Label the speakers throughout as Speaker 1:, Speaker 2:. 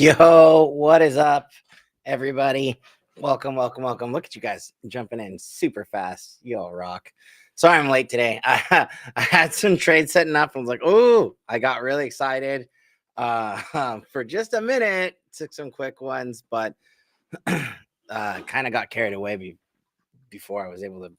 Speaker 1: Yo, what is up, everybody? Welcome, welcome, welcome. Look at you guys jumping in super fast. You all rock. Sorry I'm late today. I had some trades setting up. I was like, oh, I got really excited for just a minute. Took some quick ones, but kind of got carried away before I was able to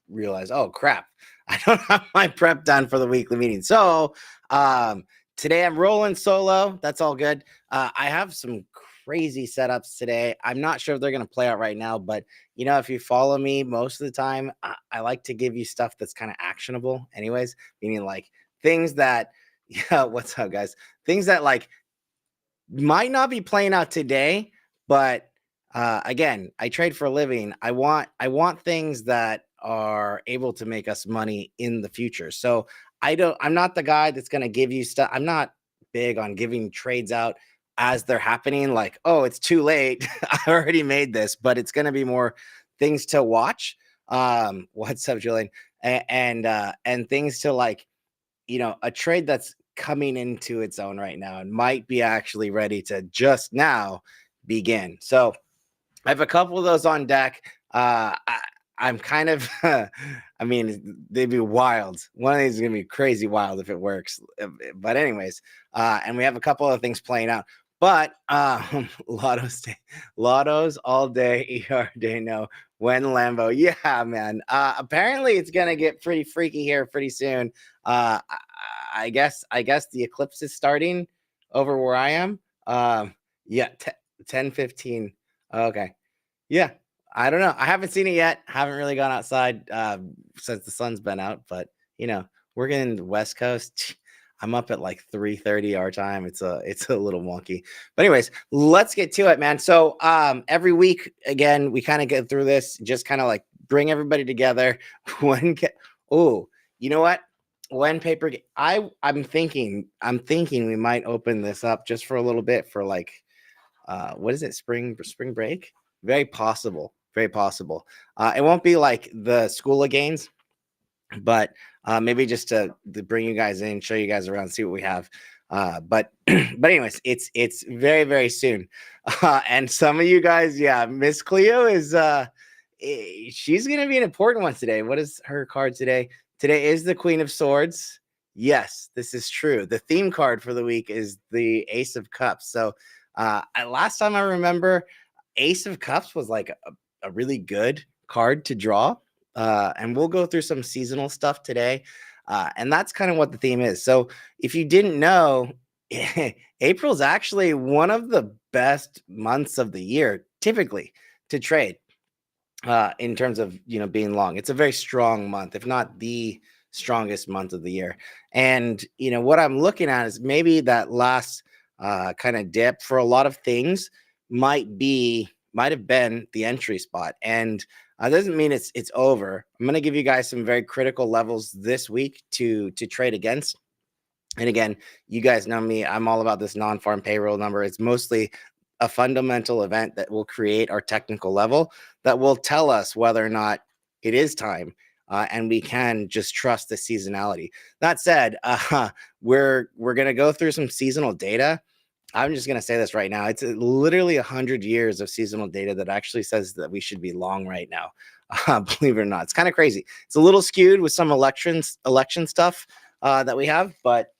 Speaker 1: realize, oh, crap, I don't have my prep done for the weekly meeting. So today I'm rolling solo. That's all good. I have some crazy setups today. I'm not sure if they're going to play out right now, but if you follow me most of the time, I like to give you stuff that's kind of actionable anyways, meaning like things that, yeah, what's up, guys? Things that like might not be playing out today, but again, I trade for a living. I want things that are able to make us money in the future. So I'm not the guy that's going to give you stuff. I'm not big on giving trades out as they're happening, like, oh, it's too late. I already made this, but it's going to be more things to watch. What's up, Julian? And things to like, a trade that's coming into its own right now and might be actually ready to just now begin. So I have a couple of those on deck. I'm kind of, I mean, they'd be wild. One of these is going to be crazy wild if it works. But anyways, and we have a couple of things playing out. But lottos all day, ER day, no. When Lambo, yeah, man. Apparently, it's going to get pretty freaky here pretty soon. I guess the eclipse is starting over where I am. Yeah, 10:15. Okay. Yeah, I don't know. I haven't seen it yet. Haven't really gone outside since the sun's been out, but we're getting the West Coast. I'm up at like 3:30 our time. It's a little wonky. But anyways, let's get to it, man. So every week again, we kind of get through this, just kind of like bring everybody together. Oh, you know what? When paper I'm thinking we might open this up just for a little bit for like what is it, spring break? Very possible. Very possible. It won't be like the School of Gains, but maybe just to bring you guys in, show you guys around, see what we have. But anyways, it's very, very soon. And some of you guys, yeah, Miss Cleo is she's gonna be an important one today. What is her card today? Today is the Queen of Swords. Yes, this is true. The theme card for the week is the Ace of Cups. So last time I remember, Ace of Cups was like a really good card to draw. And we'll go through some seasonal stuff today. And that's kind of what the theme is. So if you didn't know, April is actually one of the best months of the year, typically, to trade in terms of, being long. It's a very strong month, if not the strongest month of the year. And, what I'm looking at is maybe that last kind of dip for a lot of things might have been the entry spot. And doesn't mean it's over. I'm going to give you guys some very critical levels this week to trade against. And again, you guys know me. I'm all about this non-farm payroll number. It's mostly a fundamental event that will create our technical level that will tell us whether or not it is time. And we can just trust the seasonality. That said, we're going to go through some seasonal data. I'm just going to say this right now. It's literally 100 years of seasonal data that actually says that we should be long right now. Believe it or not, it's kind of crazy. It's a little skewed with some election stuff that we have, but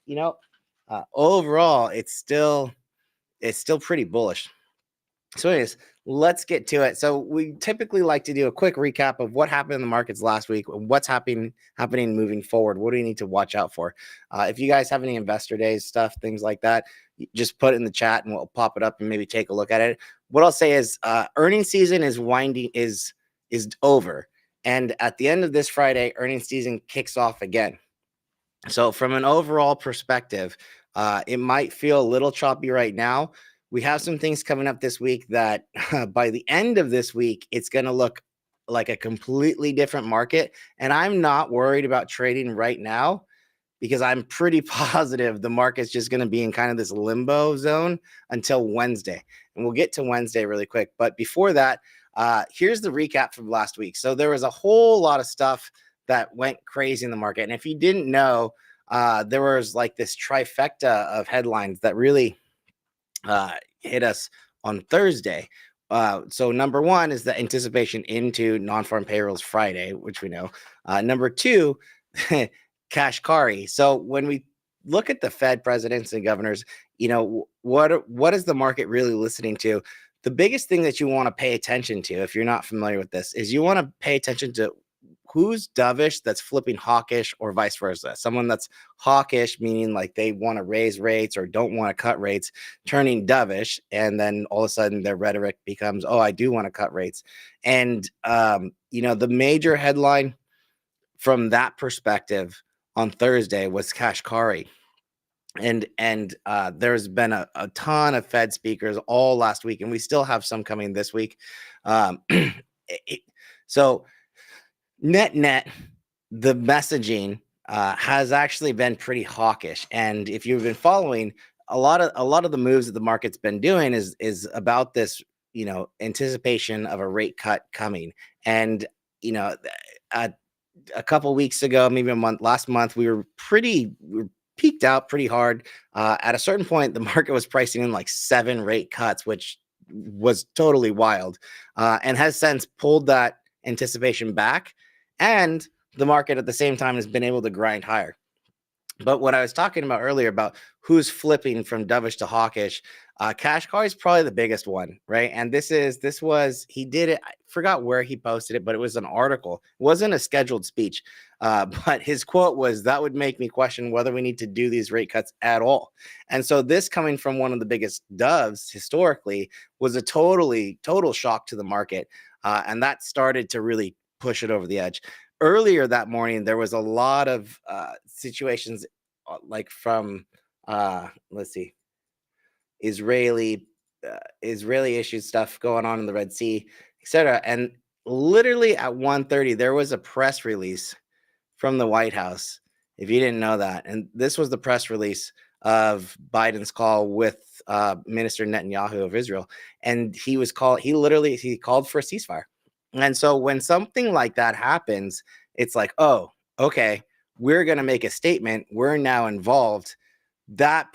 Speaker 1: overall, it's still pretty bullish. So anyways, let's get to it. So we typically like to do a quick recap of what happened in the markets last week, what's happening moving forward. What do we need to watch out for? If you guys have any investor days stuff, things like that, just put it in the chat and we'll pop it up and maybe take a look at it. What I'll say is earnings season is over. And at the end of this Friday, earnings season kicks off again. So from an overall perspective, it might feel a little choppy right now. We have some things coming up this week that by the end of this week, it's going to look like a completely different market. And I'm not worried about trading right now because I'm pretty positive the market's just going to be in kind of this limbo zone until Wednesday. And we'll get to Wednesday really quick. But before that, here's the recap from last week. So there was a whole lot of stuff that went crazy in the market. And if you didn't know, there was like this trifecta of headlines that really hit us on Thursday. So number one is the anticipation into non-farm payrolls Friday, which we know. Number two, Kashkari. So when we look at the Fed presidents and governors, what is the market really listening to? The biggest thing that you want to pay attention to, if you're not familiar with this, is you want to pay attention to who's dovish that's flipping hawkish, or vice versa. Someone that's hawkish, meaning like they want to raise rates or don't want to cut rates, turning dovish, and then all of a sudden their rhetoric becomes, oh, I do want to cut rates. And the major headline from that perspective on Thursday was Kashkari. And there's been a ton of Fed speakers all last week, and we still have some coming this week. So net, the messaging has actually been pretty hawkish. And if you've been following, a lot of the moves that the market's been doing is about this, anticipation of a rate cut coming. And a couple weeks ago, maybe last month, we were peaked out pretty hard. At a certain point, the market was pricing in like 7 rate cuts, which was totally wild, and has since pulled that anticipation back. And the market at the same time has been able to grind higher. But what I was talking about earlier about who's flipping from dovish to hawkish, Kashkari is probably the biggest one, right? And he did it. I forgot where he posted it, but it was an article. It wasn't a scheduled speech. But his quote was, that would make me question whether we need to do these rate cuts at all. And so this, coming from one of the biggest doves historically, was a total shock to the market. And that started to really push it over the edge. Earlier that morning, there was a lot of situations like from, let's see, Israeli issue stuff going on in the Red Sea, etc. And literally at 1:30, there was a press release from the White House, if you didn't know that. And this was the press release of Biden's call with Minister Netanyahu of Israel. And he called for a ceasefire. And so when something like that happens, it's like, oh, okay, we're going to make a statement. We're now involved. That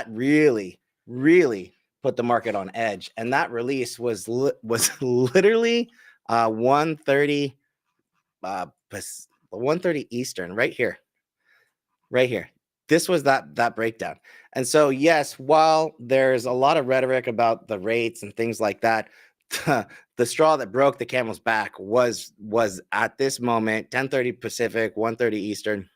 Speaker 1: really, really put the market on edge. And that release was literally 1:30 1:30 Eastern, right here. This was that breakdown. And so, yes, while there's a lot of rhetoric about the rates and things like that, the straw that broke the camel's back was at this moment 10:30 Pacific, 1:30 Eastern,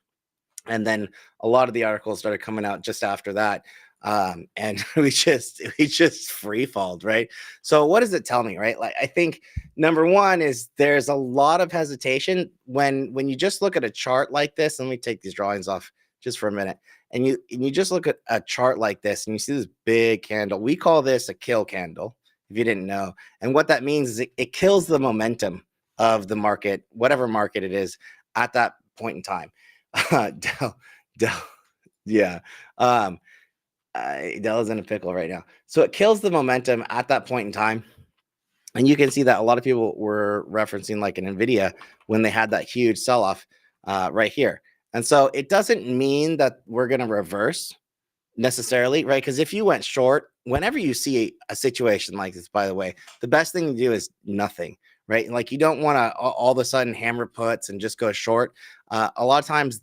Speaker 1: and then a lot of the articles started coming out just after that, and we just free falled, right? So what does it tell me, right? Like, I think number one is there's a lot of hesitation when you just look at a chart like this. Let me take these drawings off just for a minute, and you just look at a chart like this, and you see this big candle. We call this a kill candle, if you didn't know. And what that means is it kills the momentum of the market, whatever market it is, at that point in time. Yeah. Dell's in a pickle right now. So it kills the momentum at that point in time. And you can see that a lot of people were referencing like an NVIDIA when they had that huge sell-off right here. And so it doesn't mean that we're going to reverse necessarily, right? Because if you went short, whenever you see a situation like this, by the way, the best thing to do is nothing, right? Like, you don't want to all of a sudden hammer puts and just go short. A lot of times,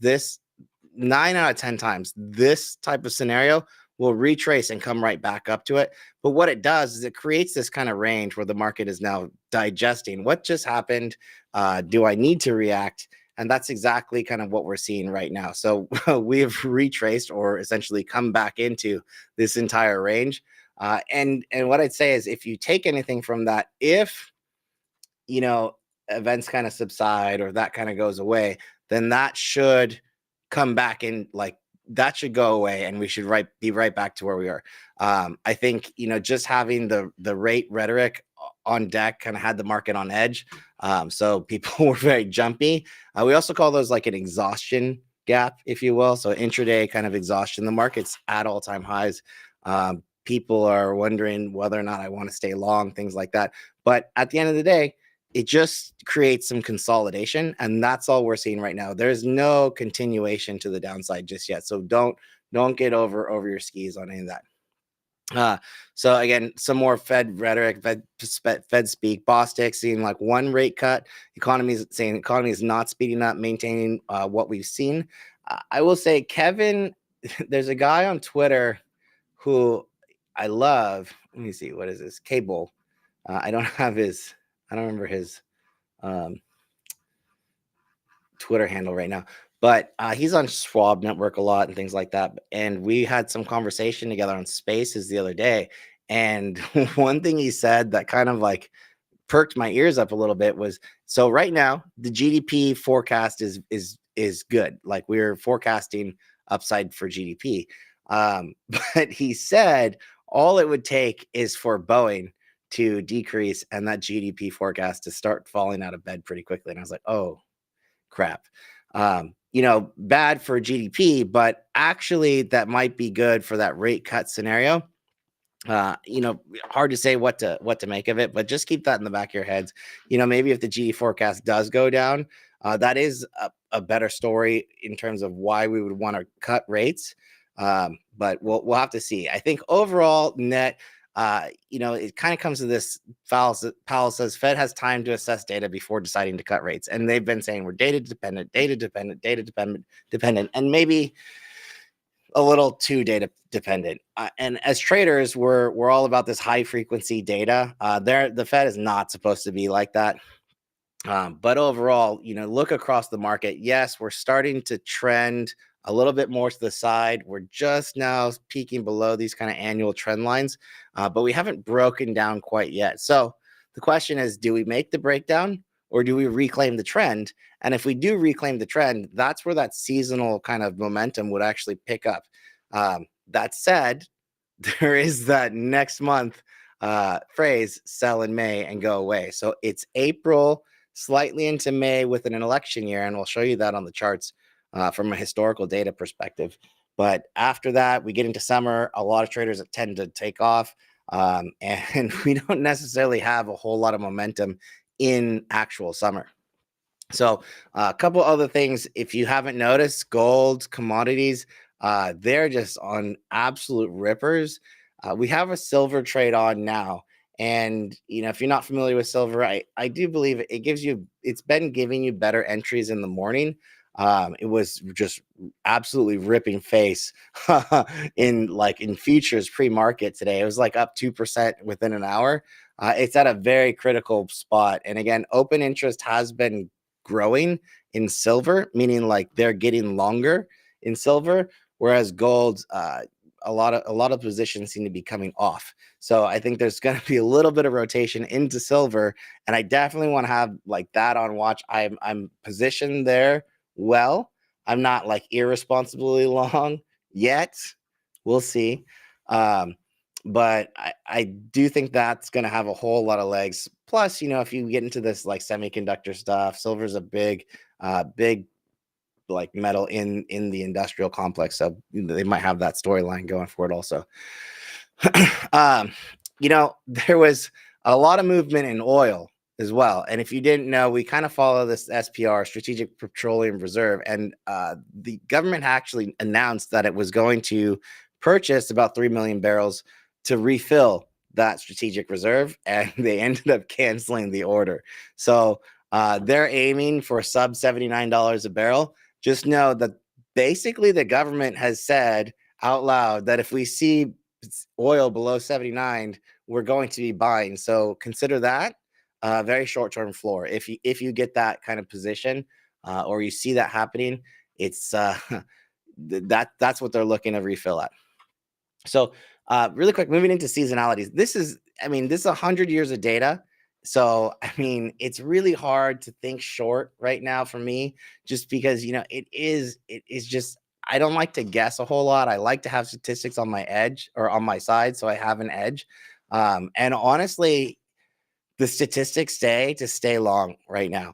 Speaker 1: 9 out of 10 times, this type of scenario will retrace and come right back up to it. But what it does is it creates this kind of range where the market is now digesting what just happened. Do I need to react? And that's exactly kind of what we're seeing right now. So we've retraced, or essentially come back into this entire range. And what I'd say is, if you take anything from that, if events kind of subside or that kind of goes away, then that should come back in, like, that should go away, and we should be right back to where we are. I think just having the rate rhetoric on deck kind of had the market on edge. So people were very jumpy. We also call those like an exhaustion gap, if you will. So intraday kind of exhaustion. The market's at all-time highs. People are wondering whether or not I want to stay long, things like that. But at the end of the day, it just creates some consolidation, and that's all we're seeing right now. There's no continuation to the downside just yet. So don't get over your skis on any of that. Uh, so again, some more Fed rhetoric, Fed speak. Bostic seeing like one rate cut. Economies saying economy is not speeding up, maintaining what we've seen. I will say, Kevin, there's a guy on Twitter who I love. Let me see, what is this? Cable. I don't have his. I don't remember his um, Twitter handle right now, but he's on Schwab Network a lot and things like that. And we had some conversation together on Spaces the other day. And one thing he said that kind of like perked my ears up a little bit was, so right now the GDP forecast is good. Like we're forecasting upside for GDP. But he said all it would take is for Boeing to decrease and that GDP forecast to start falling out of bed pretty quickly. And I was like, oh crap. Bad for GDP, but actually that might be good for that rate cut scenario. Hard to say what to make of it, but just keep that in the back of your heads. Maybe if the GD forecast does go down, that is a better story in terms of why we would want to cut rates. But we'll have to see. I think overall net, it kind of comes to this. Powell says Fed has time to assess data before deciding to cut rates, and they've been saying we're data dependent, and maybe a little too data dependent. And as traders, we're all about this high frequency data. The Fed is not supposed to be like that. But overall, look across the market. Yes, we're starting to trend a little bit more to the side. We're just now peaking below these kind of annual trend lines, but we haven't broken down quite yet. So the question is, do we make the breakdown or do we reclaim the trend? And if we do reclaim the trend, that's where that seasonal kind of momentum would actually pick up. That said, there is that next month phrase, sell in May and go away. So it's April, slightly into May with an election year, and we'll show you that on the charts from a historical data perspective. But after that, we get into summer. A lot of traders tend to take off, and we don't necessarily have a whole lot of momentum in actual summer. So a couple other things, if you haven't noticed, gold, commodities, they're just on absolute rippers. We have a silver trade on now. And, if you're not familiar with silver, I do believe it's been giving you better entries in the morning. It was just absolutely ripping face in futures pre-market today. It was like up 2% within an hour. It's at a very critical spot. And again, open interest has been growing in silver, meaning like they're getting longer in silver, whereas gold, a lot of positions seem to be coming off. So I think there's going to be a little bit of rotation into silver, and I definitely want to have like that on watch. I'm positioned there well. I'm not like irresponsibly long yet. We'll see. But I do think that's going to have a whole lot of legs. Plus, if you get into this like semiconductor stuff, silver's a big like metal in the industrial complex. So they might have that storyline going for it also. There was a lot of movement in oil as well. And if you didn't know, we kind of follow this SPR, Strategic Petroleum Reserve, and the government actually announced that it was going to purchase about 3 million barrels to refill that strategic reserve, and they ended up canceling the order. So they're aiming for sub $79 a barrel. Just know that basically the government has said out loud that if we see oil below 79, we're going to be buying. So consider that a very short-term floor. If you get that kind of position or you see that happening, it's that's what they're looking to refill at. So really quick, moving into seasonalities. This is 100 years of data. So, it's really hard to think short right now for me, just because, it is just, I don't like to guess a whole lot. I like to have statistics on my edge or on my side, so I have an edge. And honestly, the statistics stay long right now.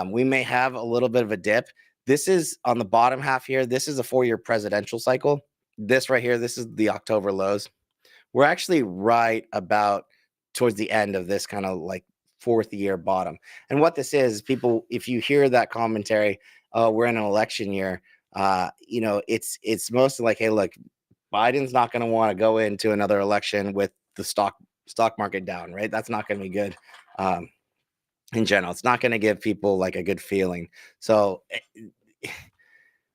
Speaker 1: We may have a little bit of a dip. This is on the bottom half here. This is a 4-year presidential cycle. This right here, this is the October lows. We're actually right about towards the end of this kind of like 4th year bottom. And what this is, people, if you hear that commentary, we're in an election year, it's mostly like, hey, look, Biden's not going to want to go into another election with the stock market down, right? That's not going to be good. In general, it's not going to give people like a good feeling. So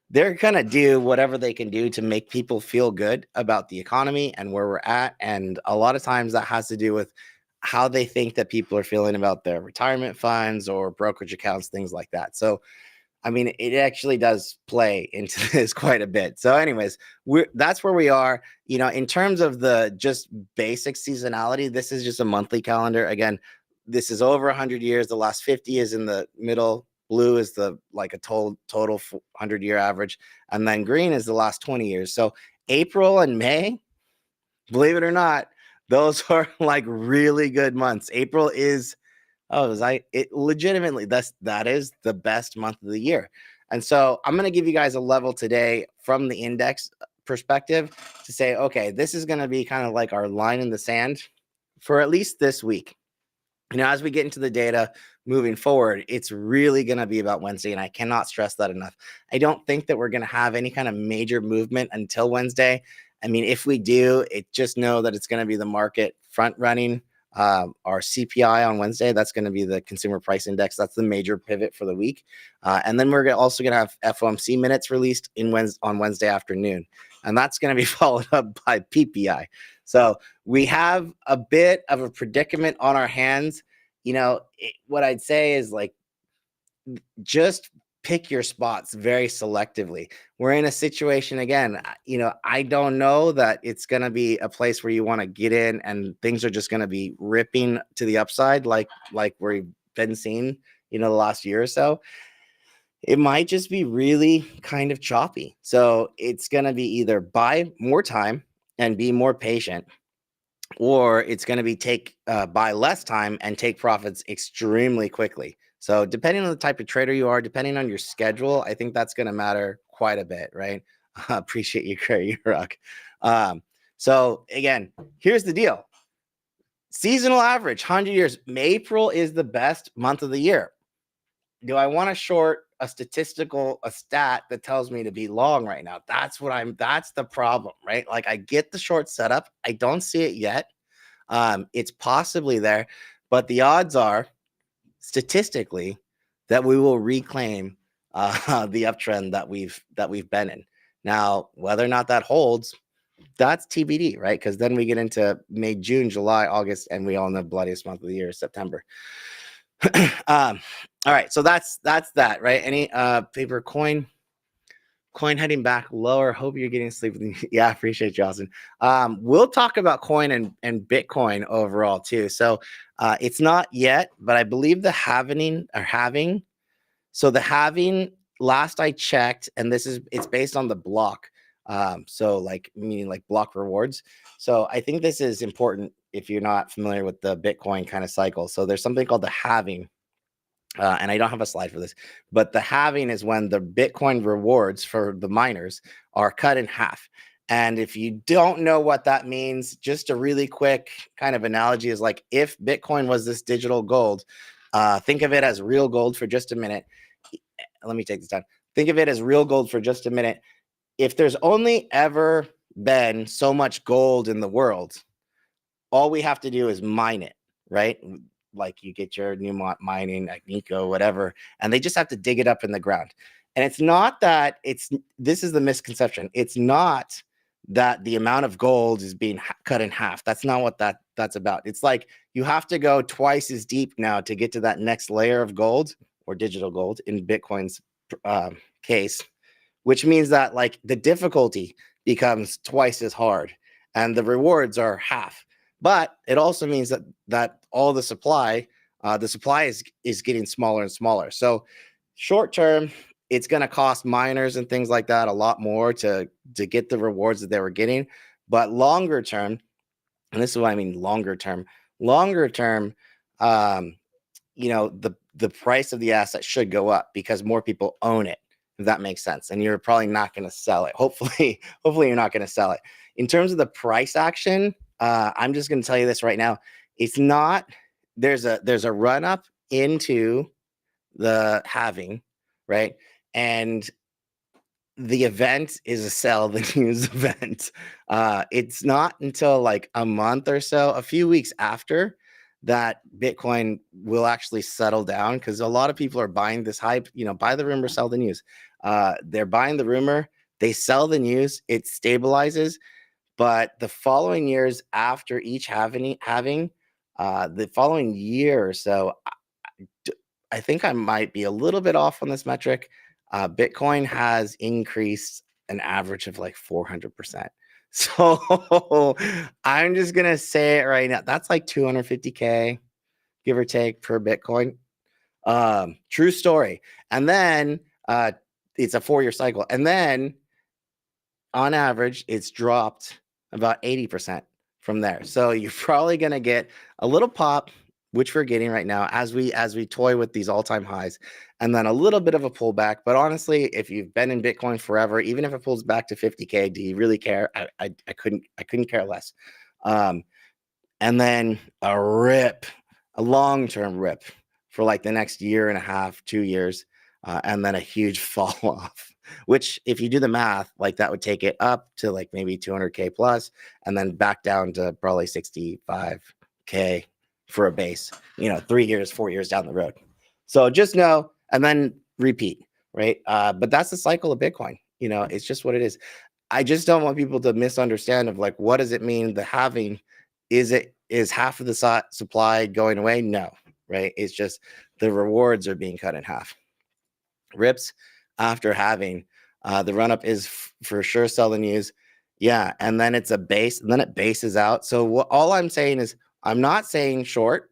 Speaker 1: they're going to do whatever they can do to make people feel good about the economy and where we're at. And a lot of times that has to do with how they think that people are feeling about their retirement funds or brokerage accounts, things like that. So, I mean, it actually does play into this quite a bit. So anyways, that's where we are. In terms of the just basic seasonality, this is just a monthly calendar. Again, this is over 100 years. The last 50 is in the middle. Blue is the like a total 100-year average. And then green is the last 20 years. So April and May, believe it or not, those are like really good months. April is legitimately that is the best month of the year. And so I'm going to give you guys a level today from the index perspective to say, okay, this is going to be kind of like our line in the sand for at least this week. As we get into the data moving forward, it's really going to be about Wednesday, and I cannot stress that enough. I don't think that we're going to have any kind of major movement until Wednesday. I mean, if we do, just know that it's going to be the market front running our CPI on Wednesday. That's going to be the consumer price index. That's the major pivot for the week. And then we're also going to have FOMC minutes released on Wednesday afternoon. And that's going to be followed up by PPI. So we have a bit of a predicament on our hands. What I'd say is like, just pick your spots very selectively. We're in a situation again, I don't know that it's going to be a place where you want to get in and things are just going to be ripping to the upside like we've been seeing, the last year or so. It might just be really kind of choppy. So it's going to be either buy more time and be more patient, or it's going to be buy less time and take profits extremely quickly. So depending on the type of trader you are, depending on your schedule, I think that's going to matter quite a bit, right? Appreciate you, Curry Rock. So again, here's the deal. Seasonal average, 100 years. April is the best month of the year. Do I want to short a stat that tells me to be long right now? That's the problem, right? Like I get the short setup. I don't see it yet. It's possibly there, but the odds are statistically that we will reclaim the uptrend that we've been in. Now, whether or not that holds, that's TBD, right? Because then we get into May, June, July, August, and we all know the bloodiest month of the year is September. All right, so that's that, right? Any paper coin heading back lower. Hope you're getting sleep. Yeah, appreciate you, Austin. We'll talk about coin and Bitcoin overall too. So it's not yet, but I believe the halving. So the halving, last I checked, and it's based on the block. So like meaning like block rewards. So I think this is important if you're not familiar with the Bitcoin kind of cycle. So there's something called the halving. And I don't have a slide for this, but the halving is when the Bitcoin rewards for the miners are cut in half. And if you don't know what that means, just a really quick kind of analogy is like if Bitcoin was this digital gold, think of it as real gold for just a minute. Let me take this down. Think of it as real gold for just a minute. If there's only ever been so much gold in the world, all we have to do is mine it, right? Like you get your Newmont mining, Agnico, whatever, and they just have to dig it up in the ground. And it's not that this is the misconception. It's not that the amount of gold is being cut in half. That's not what that's about. It's like you have to go twice as deep now to get to that next layer of gold or digital gold in Bitcoin's case, which means that like the difficulty becomes twice as hard and the rewards are half. But it also means that all the supply is getting smaller and smaller. So short term, it's going to cost miners and things like that a lot more to get the rewards that they were getting. But longer term, and this is what I mean, longer term, the price of the asset should go up because more people own it, if that makes sense. And you're probably not going to sell it. Hopefully you're not going to sell it. In terms of the price action, I'm just going to tell you this right now. It's not, there's a run up into the halving, right? And the event is a sell the news event. It's not until like a month or so, a few weeks after, that Bitcoin will actually settle down, because a lot of people are buying this hype. Buy the rumor, sell the news. They're buying the rumor, they sell the news, it stabilizes. But the following years after each having the following year or so, I think I might be a little bit off on this metric. Bitcoin has increased an average of like 400%. So I'm just going to say it right now. That's like 250K, give or take, per Bitcoin. True story. And then it's a 4-year cycle. And then on average, it's dropped about 80% from there. So you're probably going to get a little pop, which we're getting right now as we toy with these all-time highs, and then a little bit of a pullback. But honestly, if you've been in Bitcoin forever, even if it pulls back to 50K, do you really care? I couldn't care less. And then a long-term rip for like the next year and a half, 2 years, and then a huge fall off, which if you do the math, like that would take it up to like maybe 200K plus, and then back down to probably 65K for a base, 3 years, 4 years down the road. So just know, and then repeat, right? But that's the cycle of Bitcoin. It's just what it is. I just don't want people to misunderstand of like, what does it mean? The halving, is half of the supply going away? No, right? It's just the rewards are being cut in half. Rips after halving, the run up is for sure sell the news. Yeah. And then it's a base, and then it bases out. So all I'm saying is, I'm not saying short.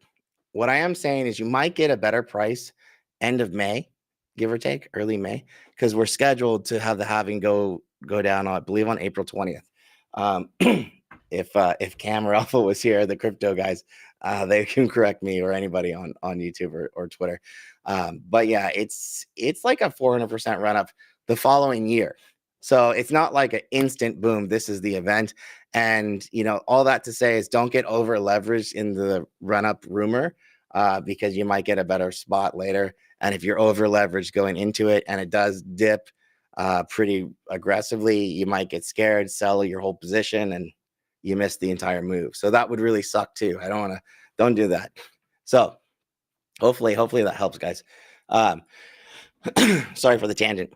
Speaker 1: What I am saying is you might get a better price end of May, give or take, early May, because we're scheduled to have the halving go down, I believe, on April 20th. If Cam or Alpha was here, the crypto guys, they can correct me, or anybody on YouTube or Twitter. But yeah, it's like a 400% run up the following year. So it's not like an instant boom. This is the event. And, all that to say is, don't get over leveraged in the run up rumor, because you might get a better spot later. And if you're over leveraged going into it and it does dip pretty aggressively, you might get scared, sell your whole position, and you miss the entire move. So that would really suck too. Don't do that. So hopefully that helps, guys. Sorry for the tangent.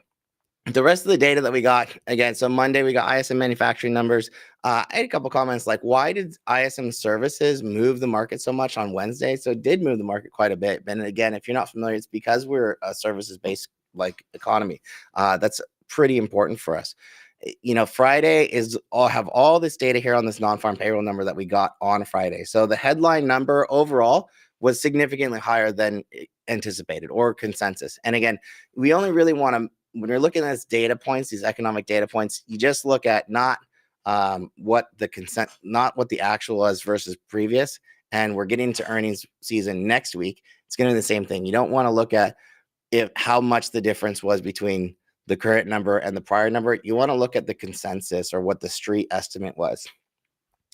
Speaker 1: The rest of the data that we got, again, so Monday we got ISM manufacturing numbers. I had a couple comments like, why did ISM services move the market so much on Wednesday? So it did move the market quite a bit. And again, if you're not familiar, it's because we're a services-based like economy. That's pretty important for us. Friday have all this data here on this non-farm payroll number that we got on Friday. So the headline number overall was significantly higher than anticipated or consensus. And again, we only really want to, when you're looking at these data points, these economic data points, you just look at not what the actual was versus previous. And we're getting to earnings season next week. It's going to be the same thing. You don't want to look at how much the difference was between the current number and the prior number. You want to look at the consensus, or what the street estimate was.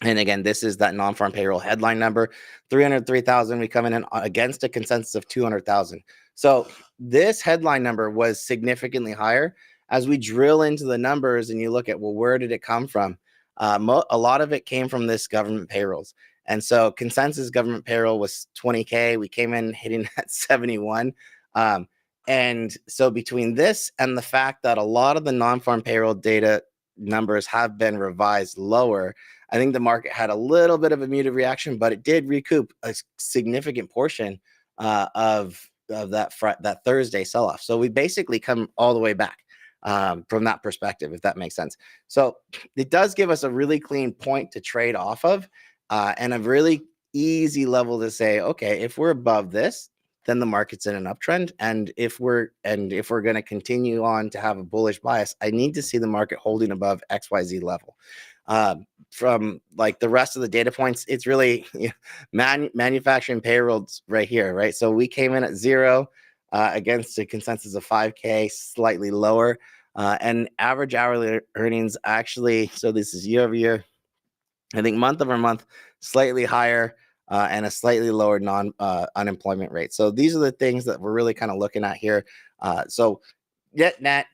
Speaker 1: And again, this is that non-farm payroll headline number, 303,000. We come in against a consensus of 200,000. So this headline number was significantly higher. As we drill into the numbers and you look at, well, where did it come from? A lot of it came from this government payrolls. And so consensus government payroll was 20K. We came in hitting at 71. And so between this and the fact that a lot of the non-farm payroll data numbers have been revised lower, I think the market had a little bit of a muted reaction, but it did recoup a significant portion of that Thursday sell-off. So we basically come all the way back from that perspective, if that makes sense. So it does give us a really clean point to trade off of, and a really easy level to say, okay, if we're above this, then the market's in an uptrend. And if we're going to continue on to have a bullish bias, I need to see the market holding above XYZ level. From like the rest of the data points, it's really manufacturing payrolls right here, right? So we came in at 0 against a consensus of 5K, slightly lower, and average hourly earnings actually. So this is year over year. I think month over month, slightly higher, and a slightly lower unemployment rate. So these are the things that we're really kind of looking at here. So net,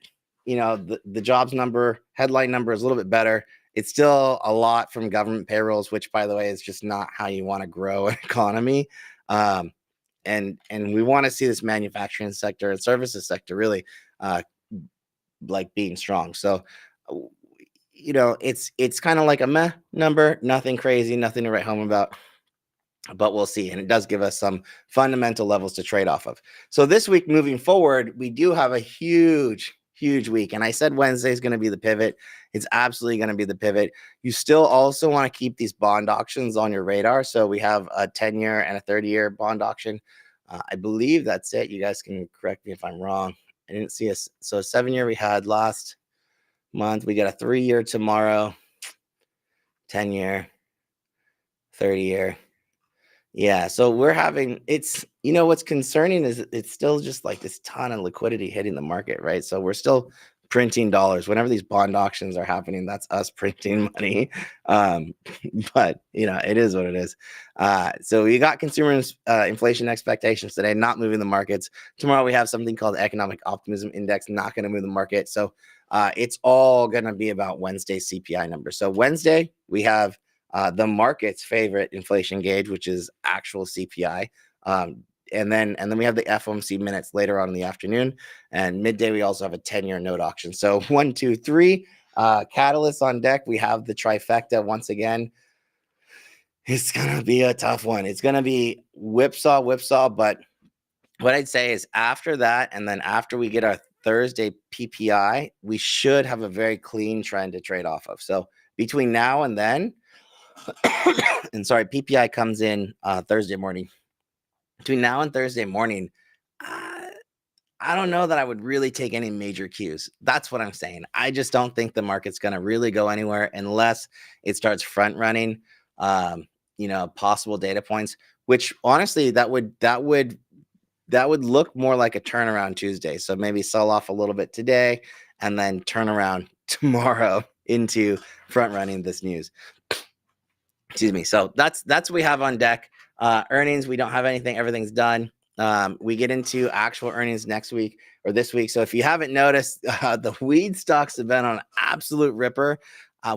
Speaker 1: the jobs number, headline number is a little bit better. It's still a lot from government payrolls, which, by the way, is just not how you want to grow an economy. And we want to see this manufacturing sector and services sector really like being strong. So, it's kind of like a meh number, nothing crazy, nothing to write home about. But we'll see. And it does give us some fundamental levels to trade off of. So this week moving forward, we do have a huge week. And I said Wednesday is going to be the pivot. It's absolutely going to be the pivot. You still also want to keep these bond auctions on your radar. So we have a 10-year and a 30-year bond auction. I believe that's it. You guys can correct me if I'm wrong. I didn't see us. So 7-year we had last month. We got a 3-year tomorrow, 10-year, 30-year. Yeah, so we're having what's concerning is it's still just like this ton of liquidity hitting the market, right? So we're still printing dollars. Whenever these bond auctions are happening, that's us printing money. But it is what it is. So we got consumer inflation expectations today, not moving the markets. Tomorrow we have something called economic optimism index, not going to move the market. So it's all going to be about Wednesday's CPI number. So Wednesday we have the market's favorite inflation gauge, which is actual CPI. And then we have the FOMC minutes later on in the afternoon. And midday, we also have a 10-year note auction. So 1, 2, 3 catalysts on deck. We have the trifecta once again. It's going to be a tough one. It's going to be whipsaw. But what I'd say is after that, and then after we get our Thursday PPI, we should have a very clean trend to trade off of. So between now and then, and sorry, PPI comes in Thursday morning. Between now and Thursday morning, I don't know that I would really take any major cues. That's what I'm saying. I just don't think the market's going to really go anywhere unless it starts front running, possible data points. Which honestly, that would look more like a turnaround Tuesday. So maybe sell off a little bit today, and then turn around tomorrow into front running this news. Excuse me. So that's what we have on deck. Earnings, we don't have anything. Everything's done. We get into actual earnings next week or this week. So if you haven't noticed, the weed stocks have been on an absolute ripper.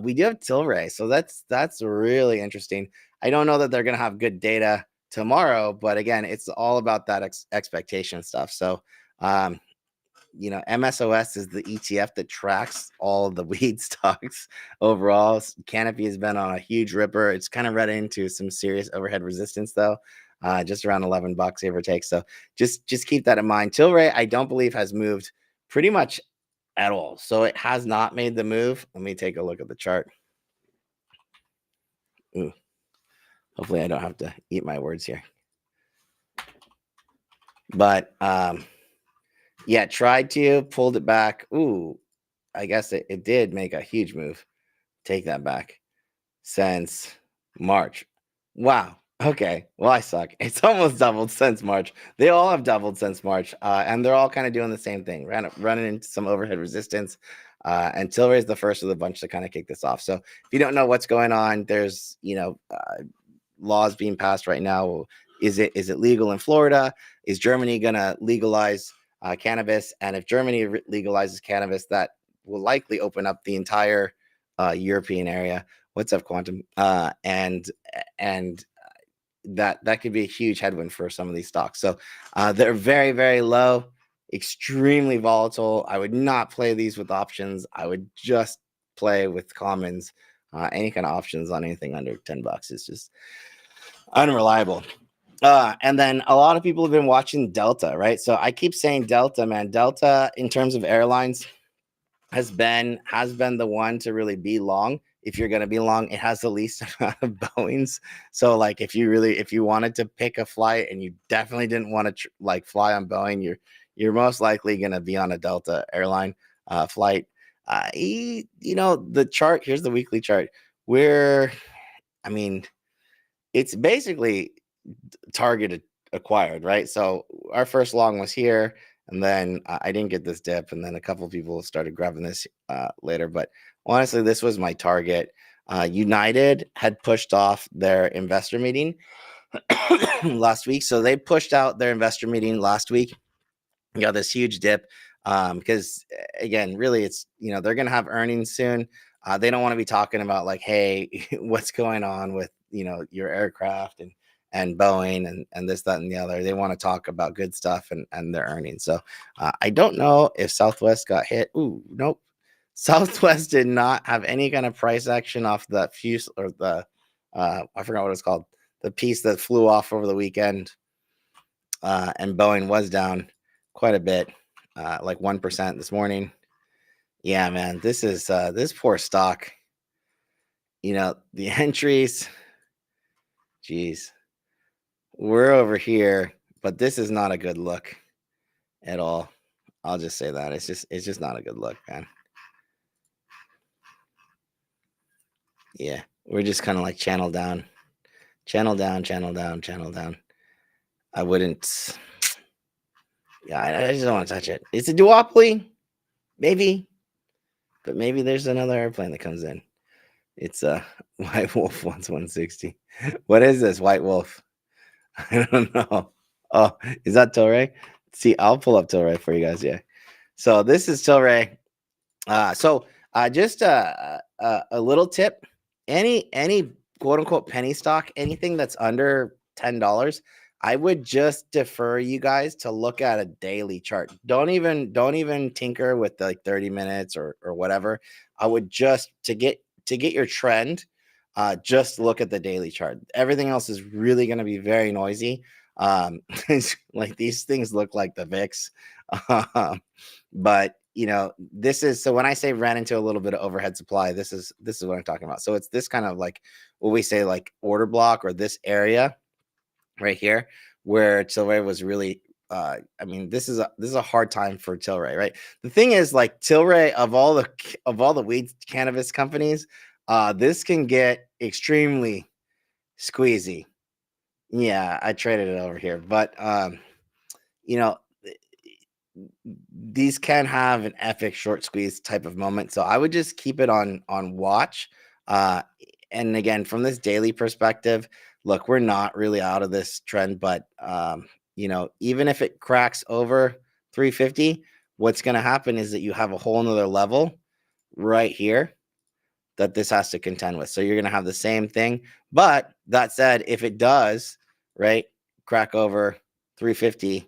Speaker 1: We do have Tilray. So that's really interesting. I don't know that they're going to have good data tomorrow, but again, it's all about that expectation stuff. So, MSOS is the ETF that tracks all of the weed stocks overall. Canopy has been on a huge ripper. It's kind of run into some serious overhead resistance though, just around $11, give or take. So just keep that in mind. Tilray, I don't believe has moved pretty much at all. So it has not made the move. Let me take a look at the chart. Ooh. Hopefully I don't have to eat my words here. But yeah, tried to, pulled it back. Ooh, I guess it did make a huge move. Take that back. Since March. Wow. Okay. Well, I suck. It's almost doubled since March. They all have doubled since March. And they're all kind of doing the same thing, running into some overhead resistance. And Tilray is the first of the bunch to kind of kick this off. So if you don't know what's going on, there's, laws being passed right now. Is it legal in Florida? Is Germany going to legalize cannabis? And if Germany legalizes cannabis, that will likely open up the entire European area. What's up, Quantum? And that could be a huge headwind for some of these stocks. So they're very, very low, extremely volatile. I would not play these with options. I would just play with commons. Any kind of options on anything under $10 is just unreliable. And then a lot of people have been watching Delta, right? So I keep saying Delta, man. Delta, in terms of airlines, has been the one to really be long. If you're going to be long, it has the least amount of Boeings. So like if you wanted to pick a flight and you definitely didn't want to fly on Boeing, you're most likely going to be on a Delta airline flight. The chart, here's the weekly chart. It's basically targeted acquired, right? So our first long was here, and then I didn't get this dip, and then a couple of people started grabbing this later. But honestly, this was my target. United had pushed off their investor meeting last week, so they pushed out their investor meeting last week. You got this huge dip. Because again, really, it's they're gonna have earnings soon. They don't want to be talking about like, hey, what's going on with your aircraft and Boeing and this, that, and the other. They want to talk about good stuff and their earnings. So I don't know if Southwest got hit. Ooh, nope. Southwest did not have any kind of price action off the fuse or the I forgot what it's called, the piece that flew off over the weekend. And Boeing was down quite a bit, like 1% this morning. Yeah, man, this is this poor stock. The entries. Geez, we're over here, but this is not a good look at all. I'll just say that it's just not a good look, man. Yeah, we're just kind of like channel down, channel down, channel down, channel down. I wouldn't. Yeah, I just don't want to touch it. It's a duopoly, maybe, but maybe there's another airplane that comes in. It's a White Wolf wants 160. What is this White Wolf? I don't know. Oh, is that Tilray? See, I'll pull up Tilray for you guys. Yeah. So this is Tilray. Just a little tip. Any quote unquote penny stock, anything that's under $10, I would just defer you guys to look at a daily chart. Don't even tinker with like 30 minutes or whatever. I would just to get your trend, just look at the daily chart. Everything else is really going to be very noisy. Like these things look like the VIX. But this is, so when I say ran into a little bit of overhead supply, this is what I'm talking about. So it's this kind of like what we say like order block, or this area right here where Tilray was really this is a hard time for Tilray, right? The thing is, like, Tilray, of all the weed cannabis companies, this can get extremely squeezy. Yeah, I traded it over here, but you know these can have an epic short squeeze type of moment. So I would just keep it on watch. Uh, and again, from this daily perspective, look, we're not really out of this trend, but even if it cracks over 350, what's going to happen is that you have a whole nother level right here that this has to contend with. So you're going to have the same thing. But that said, if it does, right, crack over 350,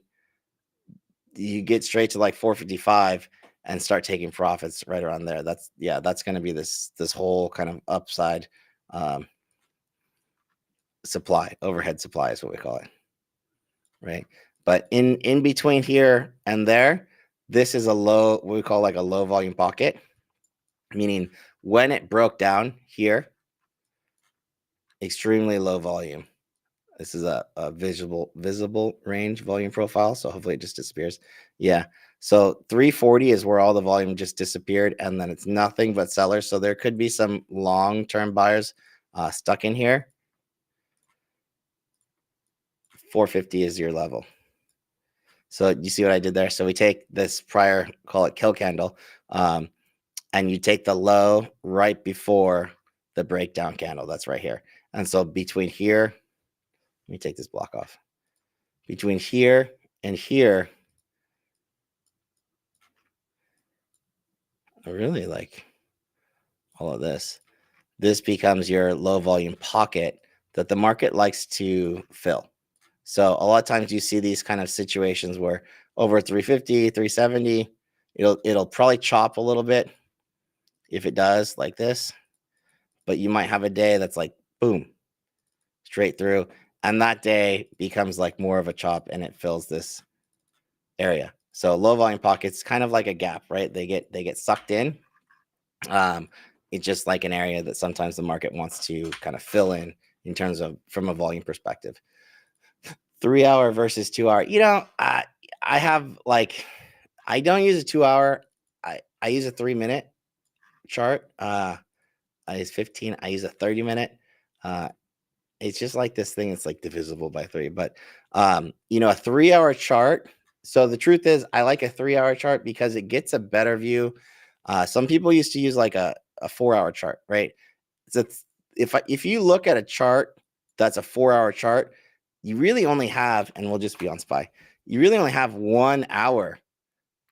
Speaker 1: you get straight to like 455 and start taking profits right around there. That's going to be this whole kind of upside supply, overhead supply is what we call it, right? But in between here and there, this is a low, what we call like a low volume pocket, meaning when it broke down here, extremely low volume. This is a visible range volume profile. So hopefully it just disappears. Yeah. So 340 is where all the volume just disappeared, and then it's nothing but sellers. So there could be some long-term buyers stuck in here. 450 is your level. So you see what I did there? So we take this prior, call it kill candle, and you take the low right before the breakdown candle. That's right here. And so between here, let me take this block off. Between here and here, I really like all of this. This becomes your low volume pocket that the market likes to fill. So a lot of times you see these kind of situations where over 350, 370, it'll probably chop a little bit if it does like this, but you might have a day that's like boom, straight through, and that day becomes like more of a chop and it fills this area. So low volume pockets, kind of like a gap, right? They get sucked in. It's just like an area that sometimes the market wants to kind of fill in terms of from a volume perspective. 3 hour versus 2 hour. I have like, I don't use a 2 hour. I use a 3 minute chart. I use 15. I use a 30 minute. It's just like this thing. It's like divisible by 3. But a 3 hour chart. So the truth is, I like a 3 hour chart because it gets a better view. Some people used to use like a 4 hour chart, right? So if you look at a chart that's a 4 hour chart, you really only have, and we'll just be on SPY, you really only have 1 hour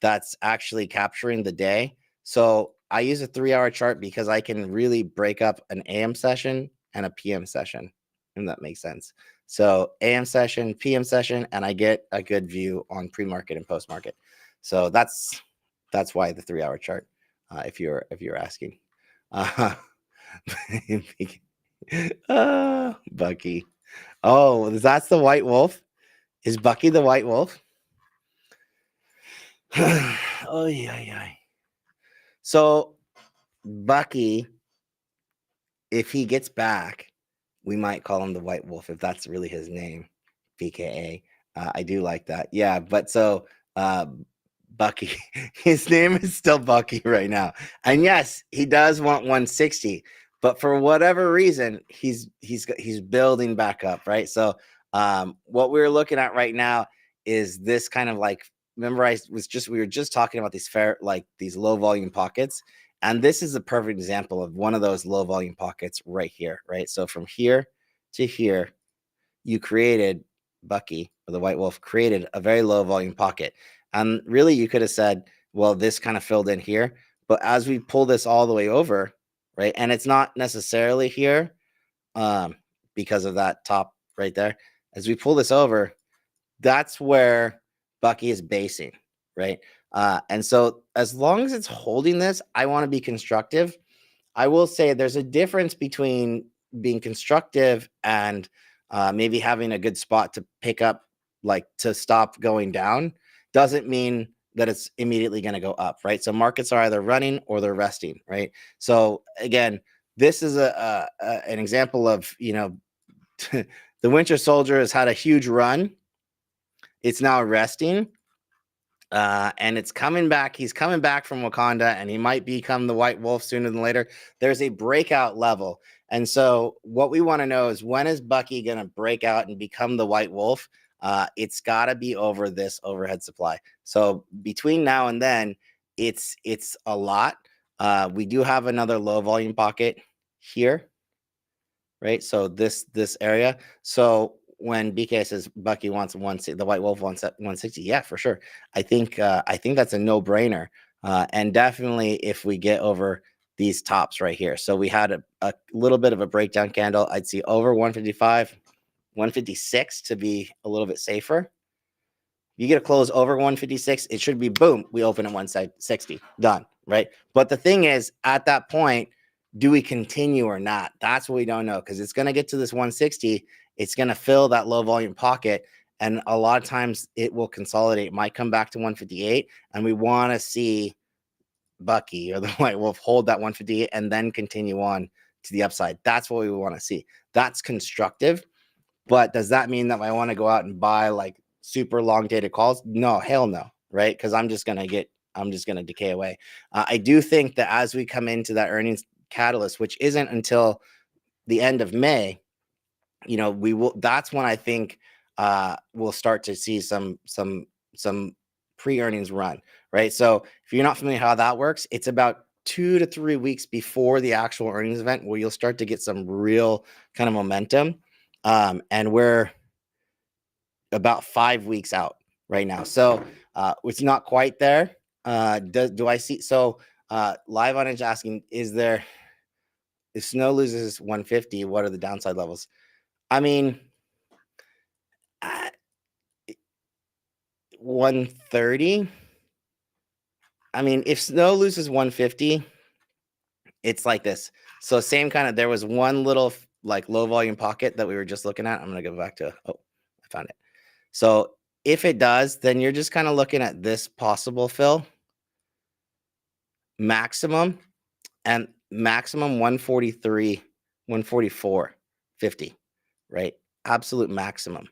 Speaker 1: that's actually capturing the day. So I use a 3-hour chart because I can really break up an AM session and a PM session, if that makes sense. So AM session, PM session, and I get a good view on pre-market and post-market. So that's why the 3-hour chart, if you're asking. Bucky. Oh, that's the white wolf. Is Bucky the white wolf? Oh yeah. So Bucky, if he gets back, we might call him the White Wolf if that's really his name, BKA. I do like that. Yeah, but so Bucky, his name is still Bucky right now, and yes, he does want 160, but for whatever reason, he's building back up, right? So what we're looking at right now is this kind of like, remember we were just talking about these low volume pockets. And this is a perfect example of one of those low volume pockets right here, right? So from here to here, you created, Bucky, or the White Wolf, created a very low volume pocket. And really, you could have said, well, this kind of filled in here. But as we pull this all the way over, right, and it's not necessarily here because of that top right there. As we pull this over, that's where Bucky is basing, right? And so as long as it's holding this, I want to be constructive. I will say there's a difference between being constructive and maybe having a good spot to pick up, like to stop going down. Doesn't mean that it's immediately going to go up, right? So markets are either running or they're resting, right? So again, this is an example of, the Winter Soldier has had a huge run. It's now resting. And it's coming back. He's coming back from Wakanda, and he might become the White Wolf sooner than later. There's a breakout level. And so what we want to know is, when is Bucky going to break out and become the White Wolf? It's got to be over this overhead supply. So between now and then, it's a lot. We do have another low volume pocket here, right? So this area. So when BK says Bucky wants the White Wolf wants 160, yeah, for sure. I think that's a no-brainer. And definitely if we get over these tops right here. So we had a little bit of a breakdown candle. I'd see over 155, 156 to be a little bit safer. You get a close over 156, it should be boom, we open at 160, done, right? But the thing is, at that point, do we continue or not? That's what we don't know, because it's going to get to this 160. It's going to fill that low volume pocket. And a lot of times it will consolidate. It might come back to 158. And we want to see Bucky or the White Wolf hold that 158 and then continue on to the upside. That's what we want to see. That's constructive. But does that mean that I want to go out and buy like super long dated calls? No, hell no, right? Because I'm just going to decay away. I do think that as we come into that earnings catalyst, which isn't until the end of May, we will. That's when I think we'll start to see some pre-earnings run, right? So if you're not familiar how that works, it's about 2 to 3 weeks before the actual earnings event where you'll start to get some real kind of momentum. And we're about 5 weeks out right now. So it's not quite there. Do I see? So Live on Edge asking, if Snow loses 150, what are the downside levels? I mean, 130. I mean, if Snow loses 150, it's like this. So same kind of, there was one little like low volume pocket that we were just looking at. I'm going to go back to, I found it. So if it does, then you're just kind of looking at this possible fill maximum, and maximum 143, 144.50, right? Absolute maximum.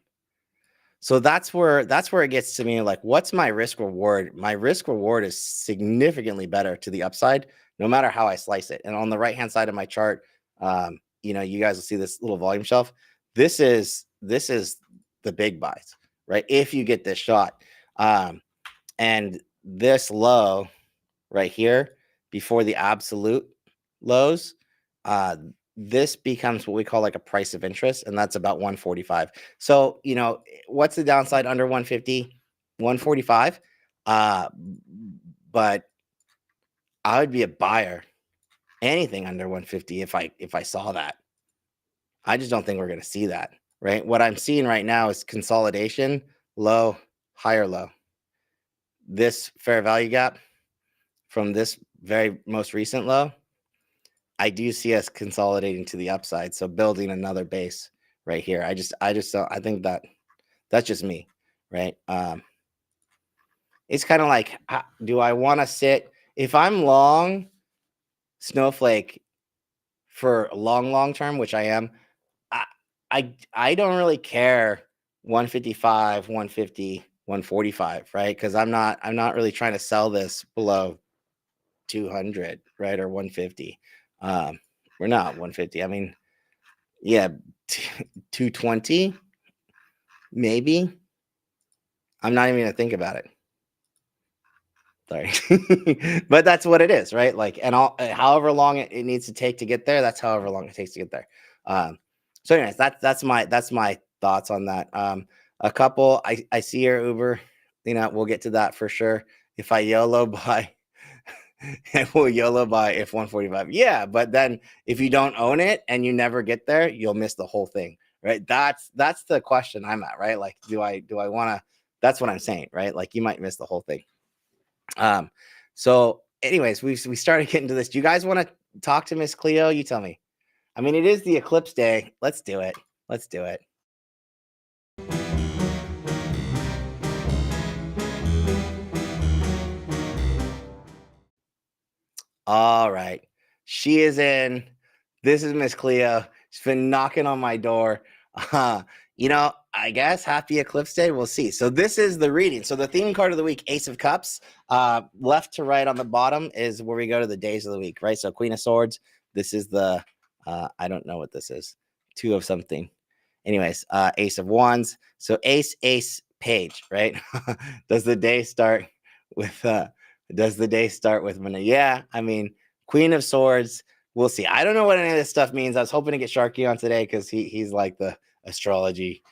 Speaker 1: So that's where it gets to me, like, what's my risk reward? My risk reward is significantly better to the upside, no matter how I slice it. And on the right hand side of my chart, you guys will see this little volume shelf. This is the big buys, right? If you get this shot, and this low right here before the absolute lows, this becomes what we call like a price of interest, and that's about 145. So, what's the downside under 150? 145. But I would be a buyer anything under 150 if I saw that. I just don't think we're going to see that, right? What I'm seeing right now is consolidation, low, higher low. This fair value gap from this very most recent low, I do see us consolidating to the upside. So building another base right here. I just don't, I think that's just me, right? It's kind of like, do I want to sit if I'm long Snowflake for long term, which I am, I don't really care 155, 150, 145, right? Because I'm not really trying to sell this below 200, right? Or 150. We're not 150. I mean, yeah, 220, maybe. I'm not even gonna think about it. Sorry. But that's what it is, right? Like, and however long it needs to take to get there, that's however long it takes to get there. So anyways, that's my thoughts on that. A couple, I see your Uber, we'll get to that for sure. If I YOLO buy, we'll YOLO buy if 145. Yeah, but then if you don't own it and you never get there, you'll miss the whole thing, right? That's the question I'm at, right? Like, do I want to? That's what I'm saying, right? Like, you might miss the whole thing. So anyways, we started getting to this. Do you guys want to talk to Miss Cleo? You tell me. I mean, it is the eclipse day. Let's do it. All right. She is in. This is Miss Cleo. She's been knocking on my door. I guess happy eclipse day. We'll see. So this is the reading. So the theme card of the week, Ace of Cups. Left to right on the bottom is where we go to the days of the week, right? So Queen of Swords. This is the, I don't know what this is. Two of something. Anyways, Ace of Wands. So ace, page, right? Does the day start with Yeah, I mean, Queen of Swords. We'll see. I don't know what any of this stuff means. I was hoping to get Sharky on today because he's like the astrology.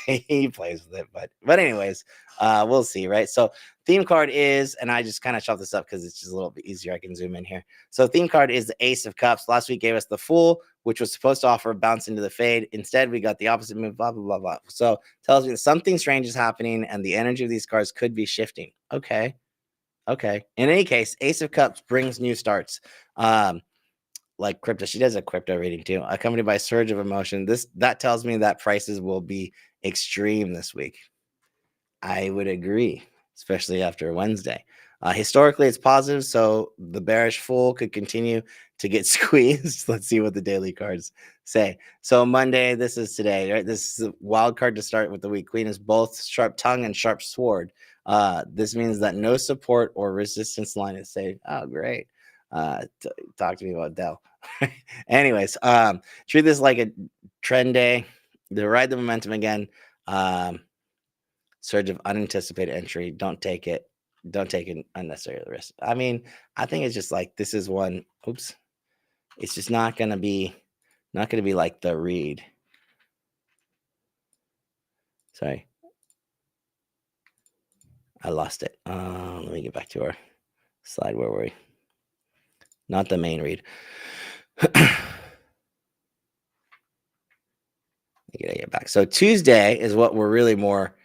Speaker 1: He plays with it, but anyways, we'll see, right? So theme card is, and I just kind of shoved this up because it's just a little bit easier. I can zoom in here. So theme card is the Ace of Cups. Last week gave us the Fool, which was supposed to offer a bounce into the fade. Instead, we got the opposite move, blah, blah, blah, blah. So tells me that something strange is happening and the energy of these cards could be shifting. Okay. In any case, Ace of Cups brings new starts. Like crypto, she does a crypto reading too, accompanied by a surge of emotion. That tells me that prices will be extreme this week. I would agree, especially after Wednesday. Historically, it's positive, so the bearish Fool could continue to get squeezed. Let's see what the daily cards say. So Monday, this is today, right? This is a wild card to start with the week. Queen is both sharp tongue and sharp sword. This means that no support or resistance line is safe. Oh, great. Talk to me about Dell. Anyways, treat this like a trend day to ride the momentum again. Surge of unanticipated entry. Don't take it. Don't take an unnecessary risk. I mean, I think it's just like this is one. Oops. It's just not gonna be like the read. Sorry. I lost it. Let me get back to our slide. Where were we? Not the main read. I gotta get back. So Tuesday is what we're really more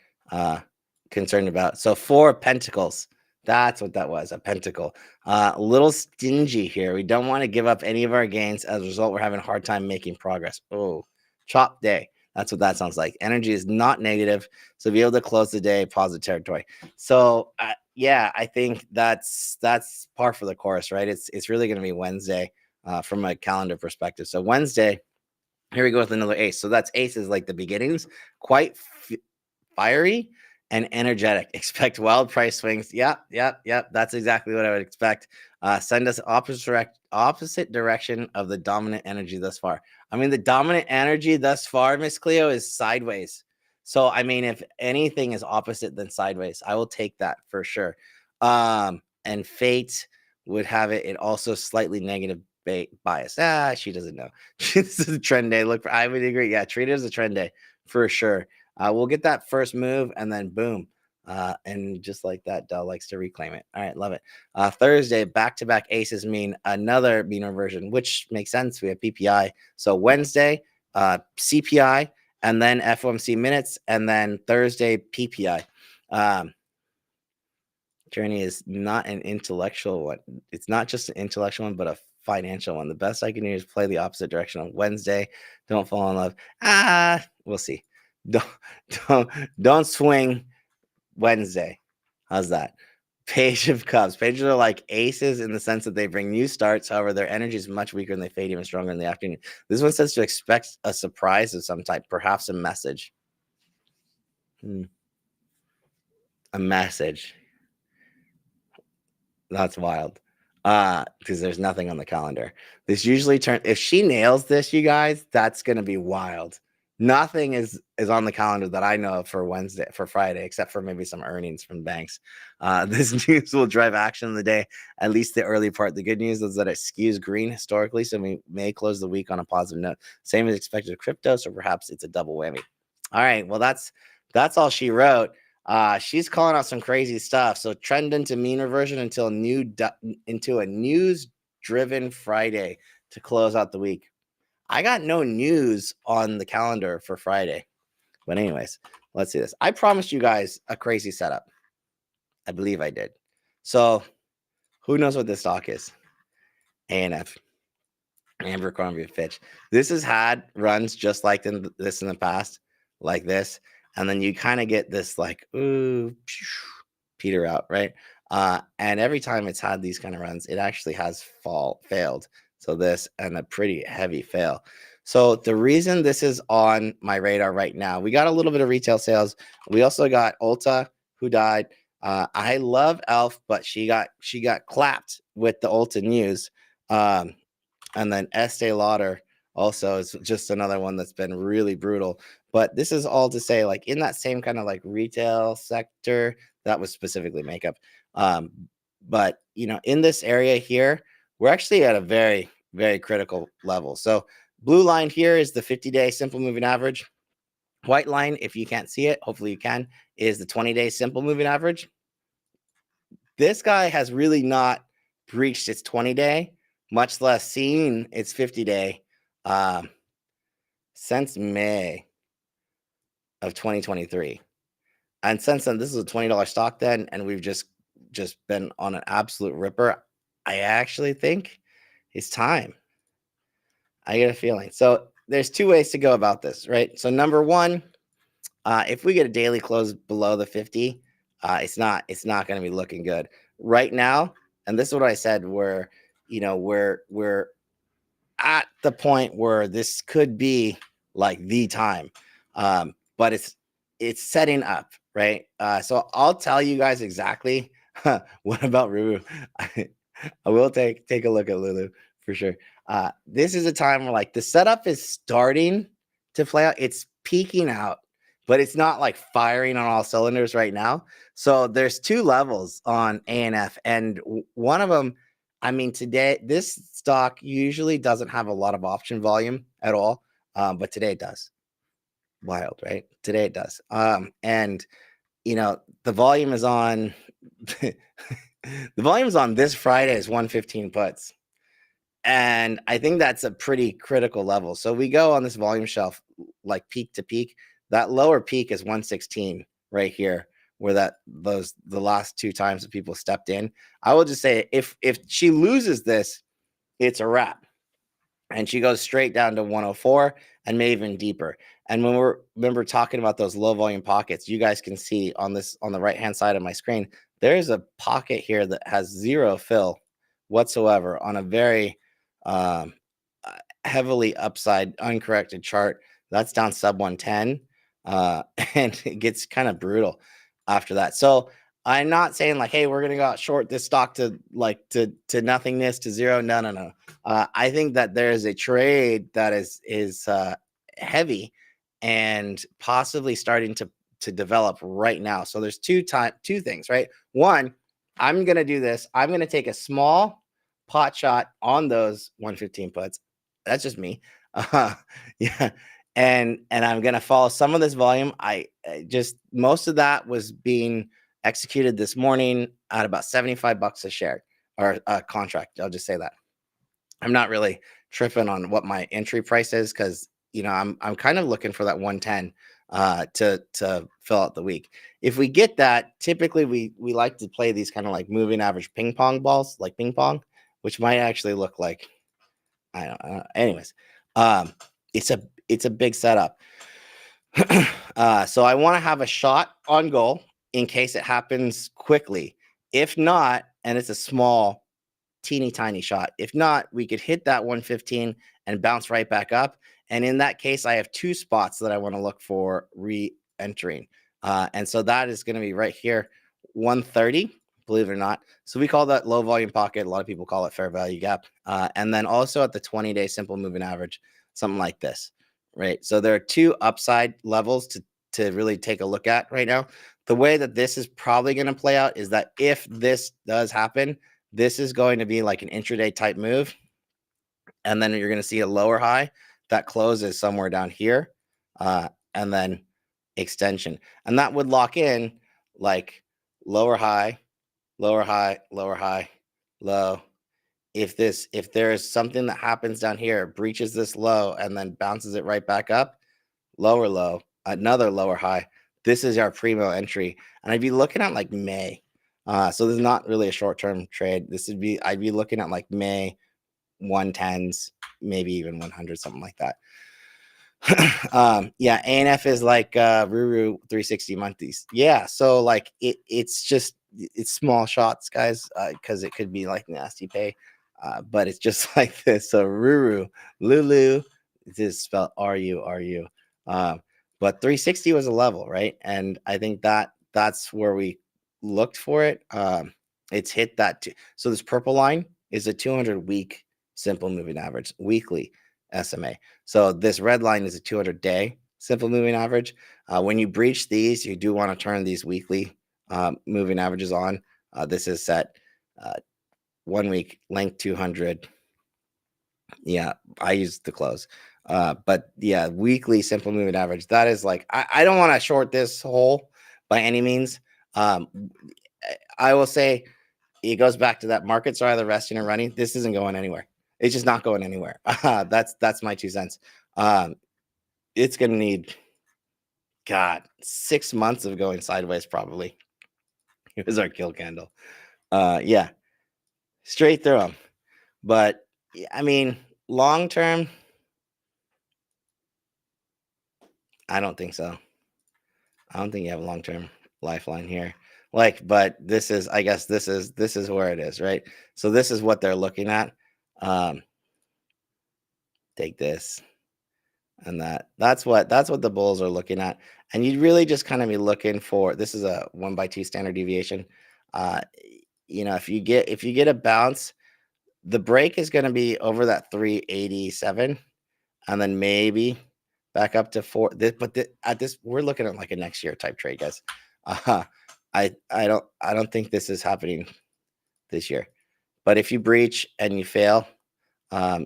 Speaker 1: concerned about. So 4 of Pentacles. That's what that was, a pentacle. A little stingy here. We don't want to give up any of our gains. As a result, we're having a hard time making progress. Oh, chop day. That's what that sounds like. Energy is not negative. So be able to close the day, positive territory. So yeah, I think that's par for the course, right? It's really going to be Wednesday from a calendar perspective. So Wednesday, here we go with another ace. So that's aces like the beginnings, quite fiery and energetic. Expect wild price swings. Yep. That's exactly what I would expect. Send us opposite direction of the dominant energy thus far. I mean, the dominant energy thus far, Miss Cleo, is sideways. So, I mean, if anything is opposite than sideways, I will take that for sure. And fate would have it also slightly negative bias. She doesn't know. This is a trend day. Look, I would agree. Yeah, treat it as a trend day for sure. We'll get that first move and then boom. And just like that, Dell likes to reclaim it. All right, love it. Thursday, back-to-back aces mean another mean reversion, which makes sense. We have PPI. So Wednesday, CPI, and then FOMC minutes, and then Thursday, PPI. Journey is not an intellectual one. It's not just an intellectual one, but a financial one. The best I can do is play the opposite direction on Wednesday. Don't fall in love. We'll see. Don't swing Wednesday. How's that? Page of Cups. Pages are like aces in the sense that they bring new starts. However, their energy is much weaker and they fade even stronger in the afternoon. This one says to expect a surprise of some type, perhaps a message. A message. That's wild. Because there's nothing on the calendar. This usually if she nails this, you guys, that's gonna be wild. Nothing is on the calendar that I know of for Friday, except for maybe some earnings from banks. This news will drive action in the day, at least the early part. The good news is that it skews green historically, so we may close the week on a positive note. Same as expected with crypto, so perhaps it's a double whammy. All right, well, that's all she wrote. She's calling out some crazy stuff. So trend into mean reversion into a news-driven Friday to close out the week. I got no news on the calendar for Friday. But anyways, let's see this. I promised you guys a crazy setup. I believe I did. So who knows what this stock is? ANF. Abercrombie Fitch. This has had runs just like this in the past, like this. And then you kind of get this like, ooh, peter out, right? And every time it's had these kind of runs, it actually has failed. So this and a pretty heavy fail. So the reason this is on my radar right now, we got a little bit of retail sales. We also got Ulta, who died. I love Elf, but she got clapped with the Ulta news. And then Estee Lauder also is just another one that's been really brutal. But this is all to say, like in that same kind of like retail sector, that was specifically makeup. But in this area here, we're actually at a very, very critical level. So blue line here is the 50-day simple moving average. White line, if you can't see it, hopefully you can, is the 20-day simple moving average. This guy has really not breached its 20-day, much less seen its 50-day since May of 2023. And since then, this is a $20 stock then, and we've just been on an absolute ripper. I actually think it's time. I get a feeling. So there's two ways to go about this, right? So number one, if we get a daily close below the 50, it's not going to be looking good right now. And this is what I said, we're at the point where this could be like the time, but it's setting up, right? So I'll tell you guys exactly. What about Rubu? I will take a look at Lulu for sure. This is a time where like the setup is starting to play out. It's peaking out, but it's not like firing on all cylinders right now. So there's two levels on ANF, and one of them, I mean, today, this stock usually doesn't have a lot of option volume at all, but today it does. Wild, right? Today it does. And the volume is on. The volume is on this Friday is 115 puts, and I think that's a pretty critical level. So we go on this volume shelf like peak to peak. That lower peak is 116 right here, where the last two times that people stepped in. I will just say if she loses this, it's a wrap. And she goes straight down to 104 and maybe even deeper. And when remember talking about those low volume pockets, you guys can see on the right hand side of my screen, there's a pocket here that has zero fill whatsoever on a very heavily upside uncorrected chart. That's down sub 110. And it gets kind of brutal after that. So I'm not saying like, hey, we're gonna go out short this stock to nothingness, to zero. No. I think that there is a trade that is heavy and possibly starting to develop right now. So there's two things, right? One, I'm gonna do this. I'm gonna take a small pot shot on those 115 puts. That's just me. Yeah. And I'm gonna follow some of this volume. I just most of that was being executed this morning at about $75 a share or a contract. I'll just say that. I'm not really tripping on what my entry price is because I'm kind of looking for that 110 to fill out the week. If we get that, typically we like to play these kind of like moving average ping pong balls, like ping pong, which might actually look like I don't know. Anyways, it's a big setup. So I want to have a shot on goal in case it happens quickly. If not, and it's a small, teeny tiny shot. If not, we could hit that 115 and bounce right back up. And in that case, I have two spots that I want to look for re-entering. And so that is going to be right here, 130, believe it or not. So we call that low volume pocket. A lot of people call it fair value gap. And then also at the 20-day simple moving average, something like this, right? So there are two upside levels to really take a look at right now. The way that this is probably going to play out is that if this does happen, this is going to be like an intraday type move. And then you're going to see a lower high that closes somewhere down here. And then extension. And that would lock in like lower high, lower high, lower high, low. If there is something that happens down here, breaches this low and then bounces it right back up, lower low, another lower high. This is our primo entry. And I'd be looking at like May. So this is not really a short-term trade. I'd be looking at like May 110s, maybe even 100, something like that. Yeah, ANF is like Ruru 360 monthlies. Yeah, so like it's small shots, guys, because it could be like nasty pay. But it's just like this. So Ruru, Lulu, this is spelled RU. But 360 was a level, right? And I think that's where we looked for it. It's hit that. So this purple line is a 200-week simple moving average, weekly SMA. So this red line is a 200-day simple moving average. When you breach these, you do want to turn these weekly moving averages on. This is set 1 week length 200. Yeah, I use the close. But yeah, weekly simple moving average. That is like I don't want to short this hole by any means. I will say it goes back to that markets are either resting or running. This isn't going anywhere. It's just not going anywhere. That's my 2 cents. It's gonna need 6 months of going sideways probably. Here's our kill candle. Yeah, straight through them. But I mean, long term, I don't think so. I don't think you have a long term lifeline here. But this is, I guess this is where it is, right? So this is what they're looking at. Take this and that's what the bulls are looking at. And you'd really just kind of be looking for, this is a 1x2 standard deviation. If you get a bounce, the break is going to be over that 387 and then maybe back up to 4. At this, we're looking at like a next year type trade, guys. I don't think this is happening this year. But if you breach and you fail,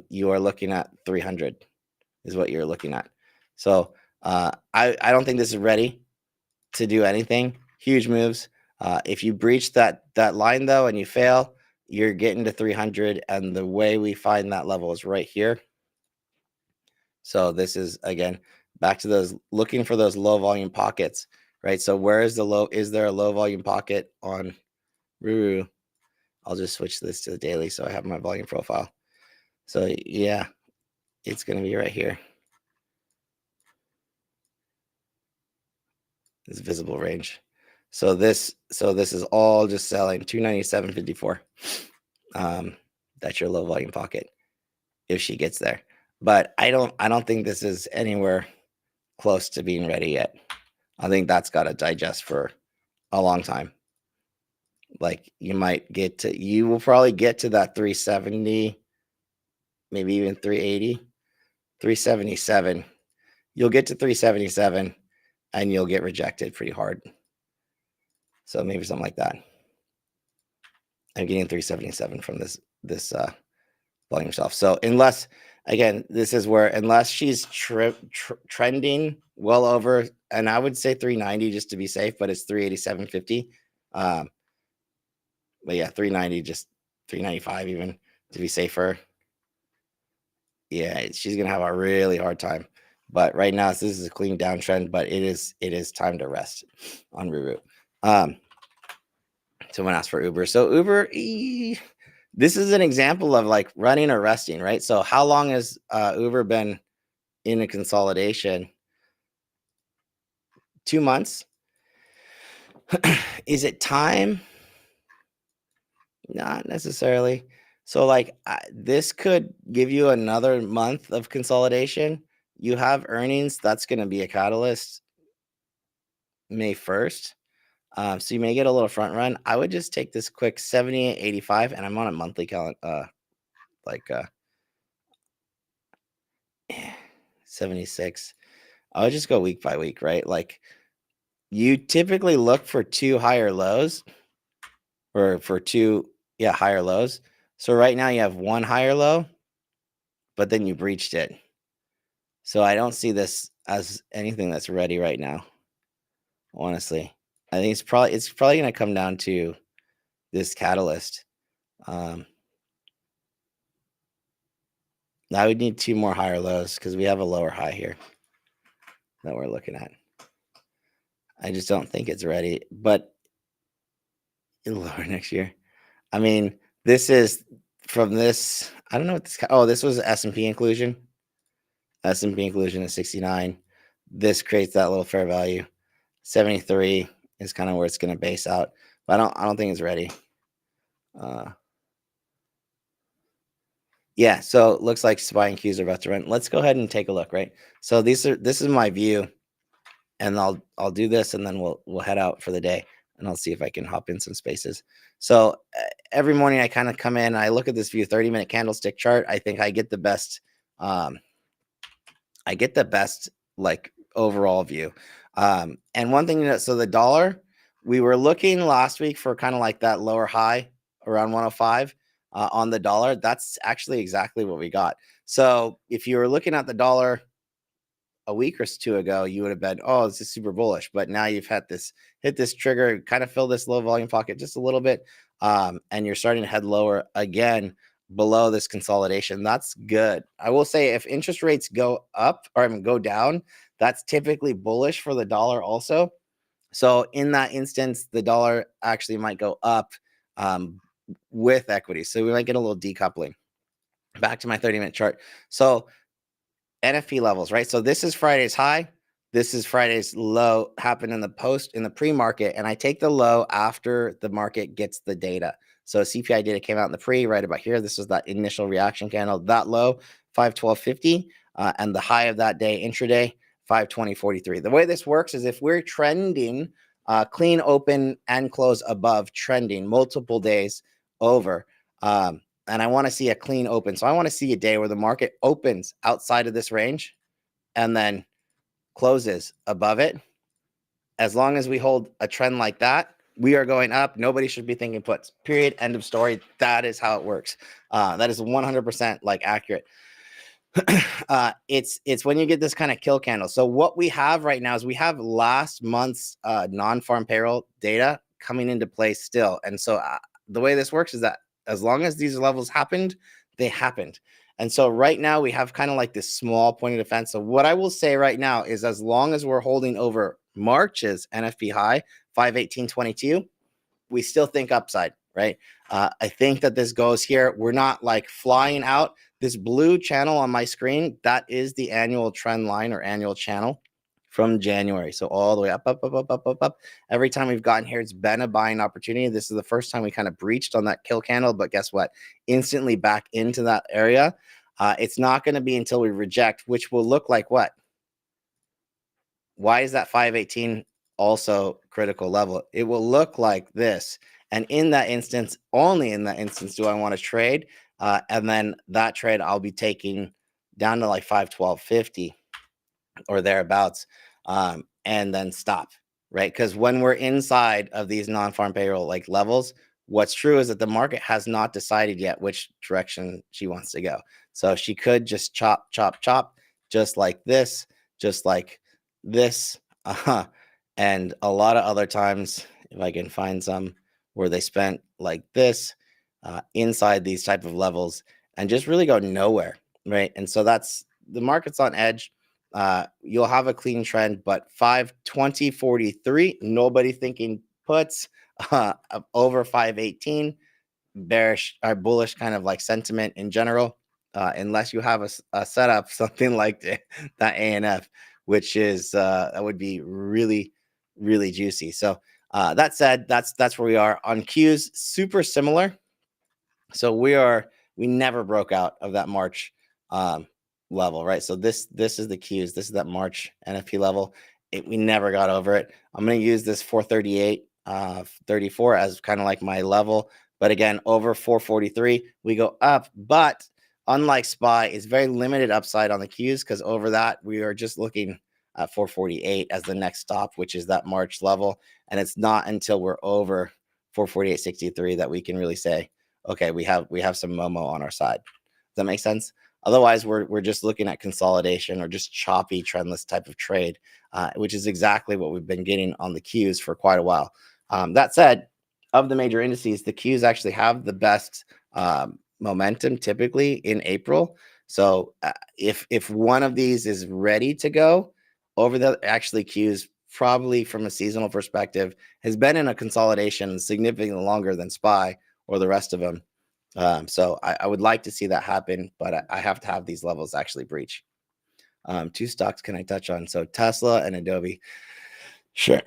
Speaker 1: you are looking at 300 is what you're looking at. So I don't think this is ready to do anything. Huge moves. If you breach that line though and you fail, you're getting to 300, and the way we find that level is right here. So this is again back to those looking for those low volume pockets, right? So where is the low? Is there a low volume pocket on Ruru? I'll just switch this to the daily so I have my volume profile. So yeah, it's going to be right here. This visible range. So this is all just selling 297.54. That's your low volume pocket if she gets there. But I don't think this is anywhere close to being ready yet. I think that's got to digest for a long time. Like you will probably get to that 370, maybe even 380, 377. You'll get to 377 and you'll get rejected pretty hard. So maybe something like that. I'm getting 377 from this volume shelf. So unless, again, this is where unless she's trending well over, and I would say 390 just to be safe, but it's 387.50. But yeah, 390, just 395 even to be safer. Yeah, she's gonna have a really hard time. But right now, this is a clean downtrend, but it is time to rest on reroute. Someone asked for Uber. So Uber, this is an example of like running or resting, right? So how long has Uber been in a consolidation? 2 months. Is it time? Not necessarily. So like this could give you another month of consolidation. You have earnings. That's going to be a catalyst May 1st. So you may get a little front run. I would just take this quick 78.85, and I'm on a monthly calendar, like 76. I would just go week by week, right? Like you typically look for 2 higher lows, or for 2 higher lows. So right now you have 1 higher low, but then you breached it. So I don't see this as anything that's ready right now. Honestly, I think it's probably going to come down to this catalyst. I would need 2 more higher lows because we have a lower high here that we're looking at. I just don't think it's ready, but it'll lower next year. I mean, this is from this. I don't know what this. Oh, this was S&P inclusion. S&P inclusion is 69. This creates that little fair value. 73 is kind of where it's going to base out, but I don't think it's ready. Yeah, so it looks like SPY and Qs are about to run. Let's go ahead and take a look, right? So this is my view, and I'll do this, and then we'll head out for the day, and I'll see if I can hop in some spaces. So every morning I kind of come in, I look at this view, 30-minute candlestick chart. I think I get the best. Like overall view. And one thing, so the dollar, we were looking last week for kind of like that lower high around 105 on the dollar. That's actually exactly what we got. So if you were looking at the dollar a week or 2 ago, you would have been, oh, this is super bullish. But now you've hit this trigger, kind of fill this low volume pocket just a little bit, and you're starting to head lower again below this consolidation. That's good. I will say if interest rates go up or go down, that's typically bullish for the dollar also. So in that instance, the dollar actually might go up with equity. So we might get a little decoupling. Back to my 30-minute chart. So NFP levels, right? So this is Friday's high. This is Friday's low, happened in the pre-market, and I take the low after the market gets the data. So CPI data came out in the pre right about here. This was that initial reaction candle, that low, 512.50, and the high of that day intraday, 520.43. The way this works is if we're trending clean open and close above trending multiple days over, and I want to see a clean open. So I want to see a day where the market opens outside of this range and then closes above it. As long as we hold a trend like that, we are going up. Nobody should be thinking puts. Period. End of story. That is how it works. That is 100% like accurate. It's when you get this kind of kill candle. So what we have right now is we have last month's non-farm payroll data coming into play still. And so the way this works is that as long as these levels happened, they happened. And so right now we have kind of like this small point of defense. So what I will say right now is as long as we're holding over March's NFP high, 518.22, we still think upside, right? I think that this goes here. We're not like flying out. This blue channel on my screen, that is the annual trend line or annual channel from January. So all the way up, up, up, up, up, up, up. Every time we've gotten here, it's been a buying opportunity. This is the first time we kind of breached on that kill candle, but guess what? Instantly back into that area. It's not going to be until we reject, which will look like what? Why is that 518 also critical level? It will look like this. And in that instance, only in that instance, do I want to trade. And then that trade I'll be taking down to like 512.50 or thereabouts, and then stop, right? Because when we're inside of these non-farm payroll like levels, what's true is that the market has not decided yet which direction she wants to go. So she could just chop, chop, chop, just like this, and a lot of other times if I can find some where they spent like this inside these type of levels and just really go nowhere, right? And so that's the market's on edge. You'll have a clean trend, but 520.43, nobody thinking puts over 518, bearish or bullish kind of like sentiment in general, unless you have a setup something like that ANF, which is that would be really really juicy. So that said, that's where we are on Qs. Super similar. So we never broke out of that March level, right? So this is the Qs. This is that March NFP level. We never got over it. I'm going to use this 438 34 as kind of like my level, but again, over 443 we go up. But unlike SPY, it's very limited upside on the Qs, because over that we are just looking at 448 as the next stop, which is that March level. And it's not until we're over 448.63 that we can really say, okay, we have some Momo on our side. Does that make sense? Otherwise, we're just looking at consolidation or just choppy, trendless type of trade, which is exactly what we've been getting on the Qs for quite a while. That said, of the major indices, the Qs actually have the best momentum typically in April. So if one of these is ready to go over, the actually Qs probably from a seasonal perspective has been in a consolidation significantly longer than SPY or the rest of them. So I would like to see that happen, but I have to have these levels actually breach. Two stocks can I touch on? So Tesla and Adobe. Sure.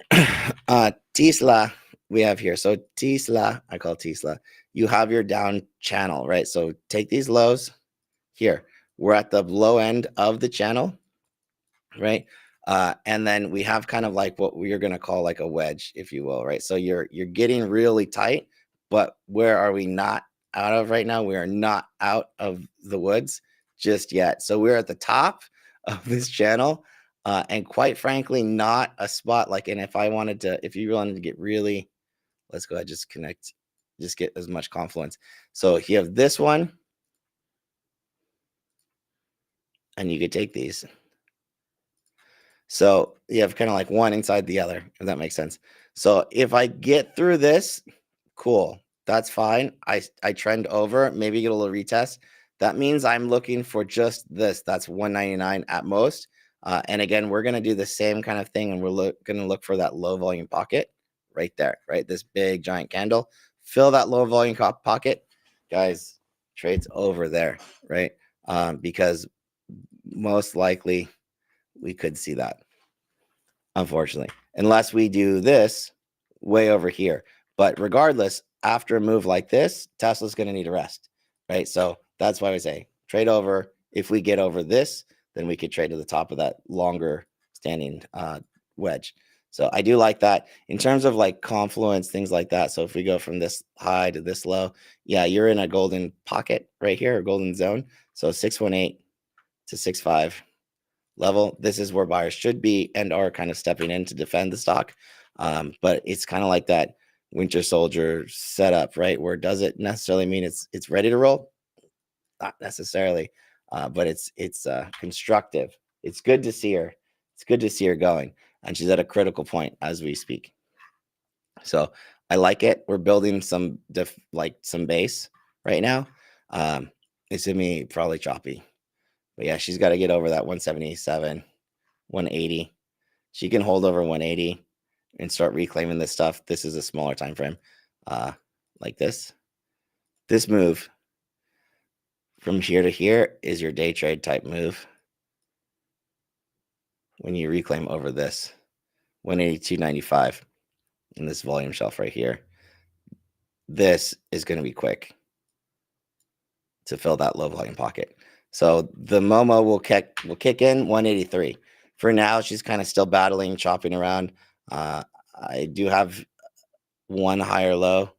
Speaker 1: Tesla we have here. So Tesla, I call Tesla. You have your down channel, right? So take these lows here. We're at the low end of the channel, right? And then we have kind of like what we're going to call like a wedge, if you will, right? So you're getting really tight, but where are we not out of right now? We are not out of the woods just yet. So we're at the top of this channel, and quite frankly, not a spot like, and if you wanted to get really, let's go ahead, just connect, just get as much confluence. So you have this one, and you could take these. So you have kind of like one inside the other, if that makes sense. So if I get through this, cool, that's fine. I trend over, maybe get a little retest. That means I'm looking for just this. That's 199 at most. And again, we're going to do the same kind of thing, and we're going to look for that low volume pocket right there, right? This big giant candle. Fill that low volume pocket. Guys, trade's over there, right? Because most likely we could see that, unfortunately, unless we do this way over here. But regardless, after a move like this, Tesla's going to need a rest, right? So that's why we say trade over. If we get over this, then we could trade to the top of that longer standing wedge. So I do like that in terms of like confluence, things like that. So if we go from this high to this low, yeah, you're in a golden pocket right here, a golden zone. So 618 to 65 level, this is where buyers should be and are kind of stepping in to defend the stock. But it's kind of like that winter soldier setup, right? Where does it necessarily mean it's ready to roll? Not necessarily, but it's constructive. It's good to see her. It's good to see her going, and she's at a critical point as we speak. So I like it. We're building some base right now. It's gonna be probably choppy, but yeah, she's got to get over that 177, 180. She can hold over 180 and start reclaiming this stuff. This is a smaller time frame, like this. This move from here to here is your day trade type move. When you reclaim over this 182.95 in this volume shelf right here, this is going to be quick to fill that low volume pocket. So the Momo will kick in 183. For now, she's kind of still battling, chopping around. I do have one higher low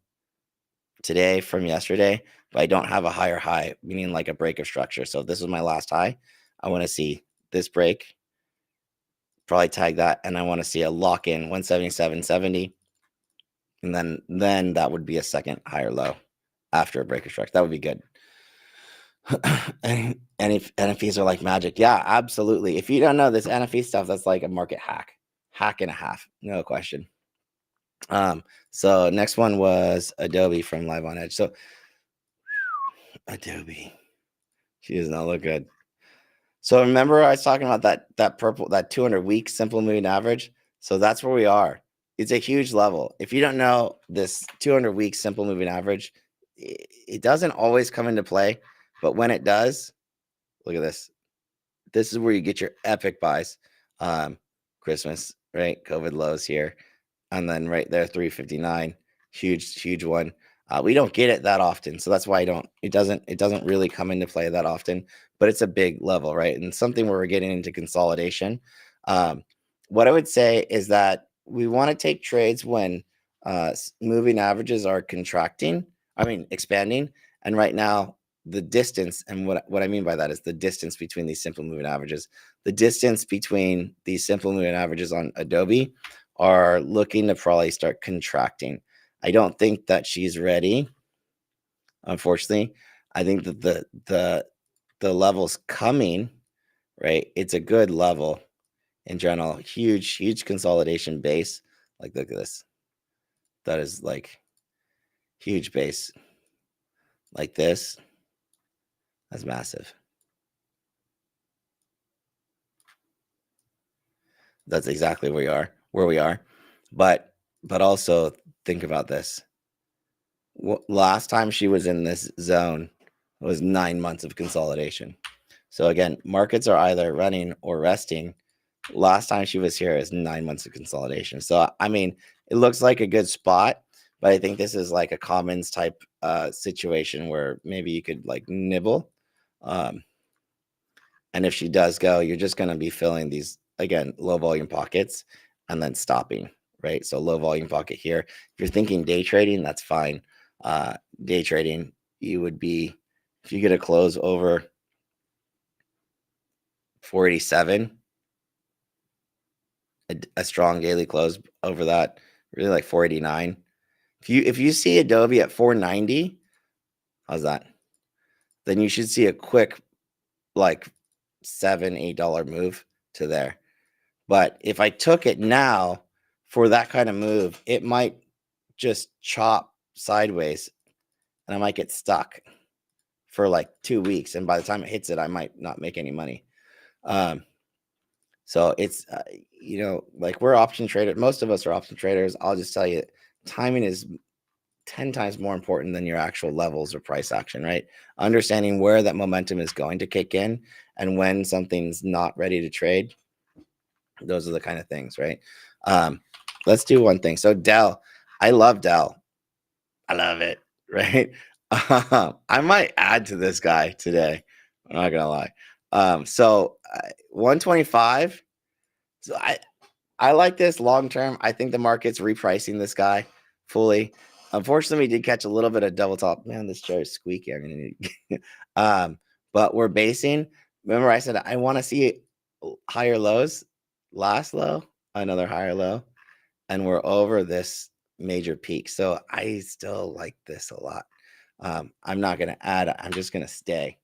Speaker 1: today from yesterday, but I don't have a higher high, meaning like a break of structure. So if this is my last high, I want to see this break, probably tag that, and I want to see a lock in 177.70, and then that would be a second higher low after a break of structure. That would be good. And if NFTs are like magic, yeah, absolutely. If you don't know this NFT stuff, that's like a market hack and a half, no question. So next one was Adobe from Live on Edge. So Adobe, she does not look good. So remember I was talking about that purple, that 200-week simple moving average. So that's where we are. It's a huge level. If you don't know this 200-week simple moving average, it doesn't always come into play, but when it does, look at this. This is where you get your epic buys. Christmas, right? COVID lows here. And then right there, 359, huge one. We don't get it that often, so that's why it doesn't really come into play that often, but it's a big level, right? And something where we're getting into consolidation. What I would say is that we want to take trades when moving averages are expanding. And right now, the distance, and what I mean by that is the distance between these simple moving averages. The distance between these simple moving averages on Adobe are looking to probably start contracting. I don't think that she's ready, unfortunately. I think that the level's coming, right? It's a good level in general. Huge consolidation base. Like, look at this. That is like huge base. Like this. That's massive. That's exactly where we are. But also think about this. Last time she was in this zone was 9 months of consolidation. So again, markets are either running or resting. Last time she was here is 9 months of consolidation. So I mean, it looks like a good spot, but I think this is like a commons type situation where maybe you could like nibble. And if she does go, you're just going to be filling these, again, low volume pockets and then stopping, right? So low volume pocket here. If you're thinking day trading, that's fine. Day trading, you would be, if you get a close over 487, a strong daily close over that, really like 489. If you see Adobe at 490, how's that? Then you should see a quick like $7-8 move to there. But if I took it now for that kind of move, it might just chop sideways and I might get stuck for like 2 weeks. And by the time it hits it, I might not make any money. So it's, like we're option traders. Most of us are option traders. I'll just tell you, timing is 10 times more important than your actual levels or price action, right? Understanding where that momentum is going to kick in and when something's not ready to trade. Those are the kind of things, right? Let's do one thing. So Dell, I love Dell. I love it, right? I might add to this guy today. I'm not gonna lie. So 125. So I like this long term. I think the market's repricing this guy fully. Unfortunately, we did catch a little bit of double top. Man, this chair is squeaky. I'm gonna need. But we're basing. Remember, I said I want to see higher lows. Last low, another higher low, and we're over this major peak. So I still like this a lot. I'm not gonna add. I'm just gonna stay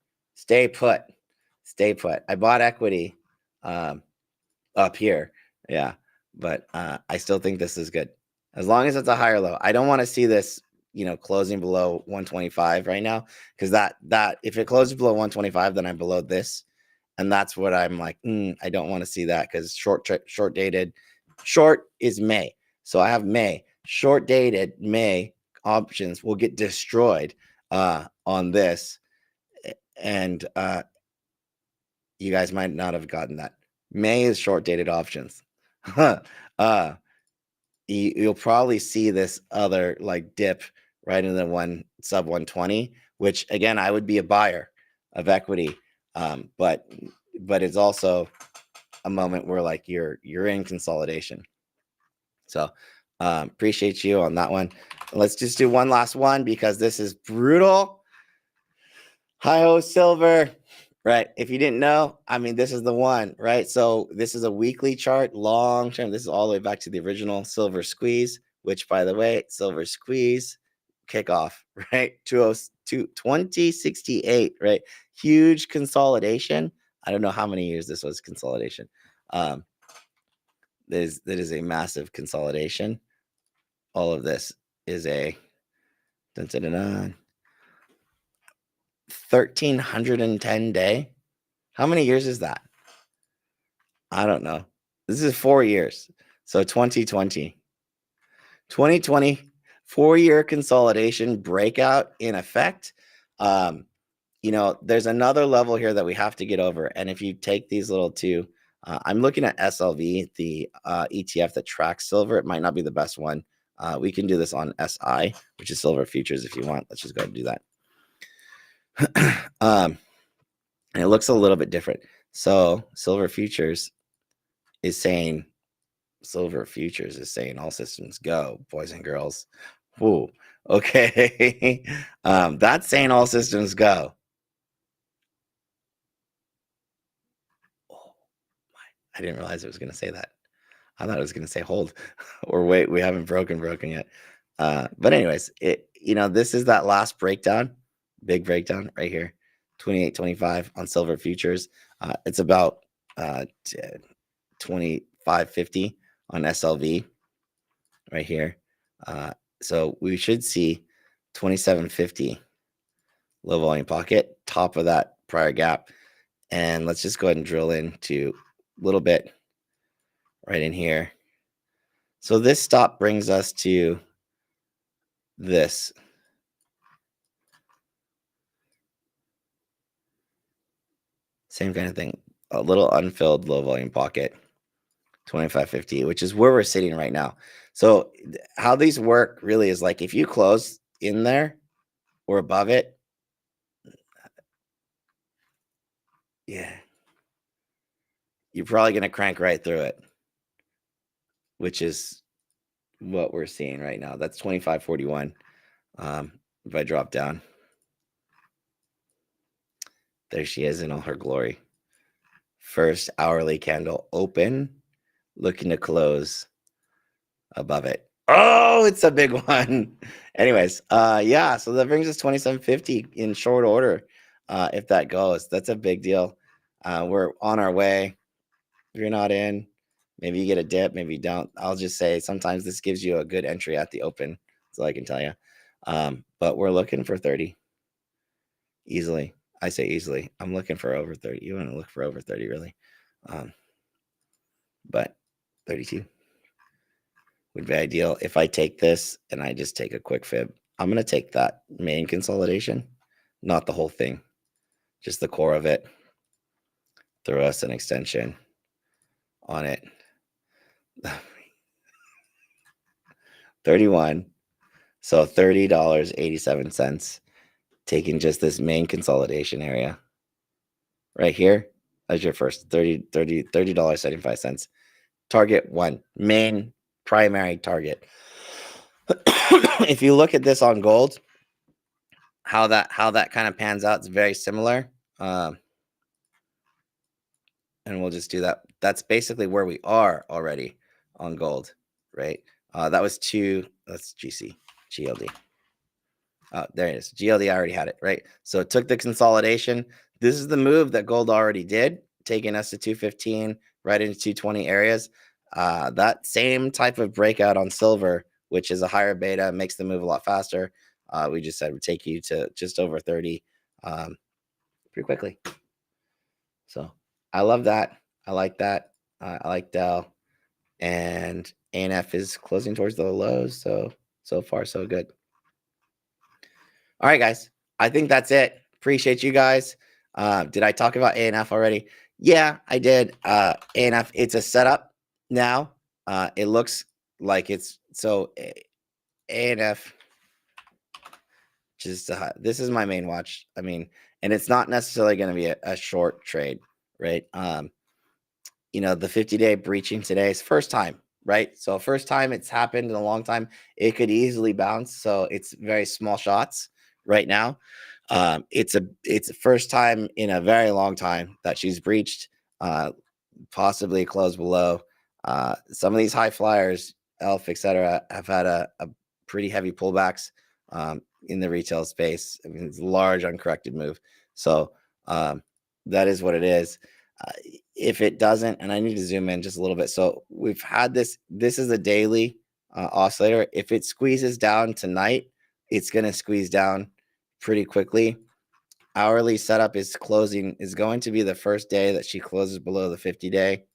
Speaker 1: put. I bought equity up here. Yeah. But I still think this is good. As long as it's a higher low. I don't want to see this, closing below 125 right now. Because that if it closes below 125, then I'm below this. And that's what I'm like, I don't want to see that because short dated. Short is May. So I have May. Short dated May options will get destroyed on this. And you guys might not have gotten that. May is short dated options. You'll probably see this other like dip right in the sub 120, which again I would be a buyer of equity, but it's also a moment where like you're in consolidation. So appreciate you on that one. Let's just do one last one because this is brutal. Hi-ho silver. Right. If you didn't know, I mean, this is the one, right? So this is a weekly chart, long term. This is all the way back to the original silver squeeze, which by the way, silver squeeze kickoff, right? 2068, right? Huge consolidation. I don't know how many years this was consolidation. That is a massive consolidation. all of this is a 1,310 day. How many years is that? I don't know. This is 4 years. So 2020. 2020, 4-year consolidation breakout in effect. There's another level here that we have to get over. And if you take these little two, I'm looking at SLV, the ETF that tracks silver. It might not be the best one. We can do this on SI, which is silver futures if you want. Let's just go ahead and do that. And it looks a little bit different. So silver futures is saying all systems go, boys and girls. Whoa. Okay. That's saying all systems go. I didn't realize it was going to say that. I thought it was going to say hold or wait, we haven't broken yet. But anyways, this is that last breakdown, big breakdown right here, 28.25 on silver futures. It's about 25.50 on SLV right here. So we should see 27.50 low volume pocket, top of that prior gap. And let's just go ahead and drill into a little bit right in here. So this stop brings us to this. Same kind of thing, a little unfilled low volume pocket, 25.50, which is where we're sitting right now. So how these work really is like if you close in there or above it, yeah, you're probably going to crank right through it, which is what we're seeing right now. That's 25.41. If I drop down, there she is in all her glory. First hourly candle open, looking to close above it. Oh, it's a big one. Anyways, yeah, so that brings us 27.50 in short order. If that goes, that's a big deal. We're on our way. If you're not in, maybe you get a dip, maybe you don't. I'll just say sometimes this gives you a good entry at the open. That's all I can tell you. But we're looking for 30 easily. I say easily. I'm looking for over 30. You want to look for over 30, really. But 32 would be ideal. If I take this and I just take a quick fib, I'm going to take that main consolidation, not the whole thing, just the core of it. Throw us an extension on it. 31. So $30.87. Taking just this main consolidation area right here as your first $30.75. Target one, main primary target. If you look at this on gold, how that kind of pans out, it's very similar. And we'll just do that. That's basically where we are already on gold, right? That was that's GLD. There it is. GLD, I already had it, right? So it took the consolidation. This is the move that gold already did, taking us to 215, right into 220 areas. That same type of breakout on silver, which is a higher beta, makes the move a lot faster. We just said would take you to just over 30 pretty quickly. So I love that. I like that. I like Dell. And ANF is closing towards the lows. So far, so good. All right, guys. I think that's it. Appreciate you guys. Did I talk about ANF already? Yeah, I did. ANF, it's a setup now. It looks like it's so ANF. Just this is my main watch. I mean, and it's not necessarily going to be a short trade, right? The 50-day breaching today is first time, right? So first time it's happened in a long time. It could easily bounce. So it's very small shots right now. It's a first time in a very long time that she's breached, possibly closed below. Some of these high flyers, ELF, etc., have had a pretty heavy pullbacks in the retail space. I mean, it's a large uncorrected move. So that is what it is. If it doesn't, and I need to zoom in just a little bit. So we've had this is a daily oscillator. If it squeezes down tonight, it's going to squeeze down pretty quickly. Hourly setup is going to be the first day that she closes below the 50-day.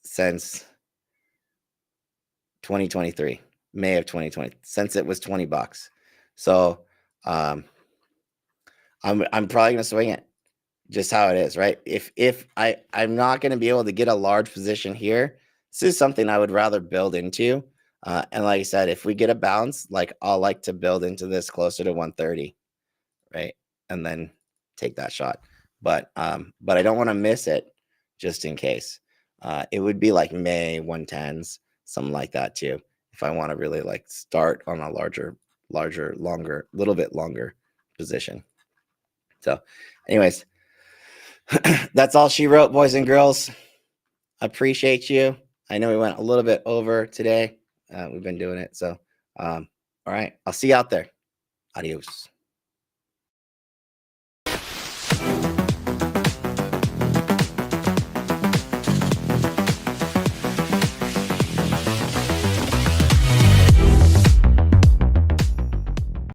Speaker 1: Since 2023, May of 2020, since it was $20. So I'm probably gonna swing it, just how it is, right? If I'm not gonna be able to get a large position here, this is something I would rather build into. And like I said, if we get a bounce, like I'll like to build into this closer to 130, right? And then take that shot. But I don't want to miss it just in case. It would be like May 110s, something like that too, if I want to really like start on a larger, little bit longer position. So anyways, that's all she wrote, boys and girls. Appreciate you. I know we went a little bit over today. We've been doing it. So, all right. I'll see you out there. Adios.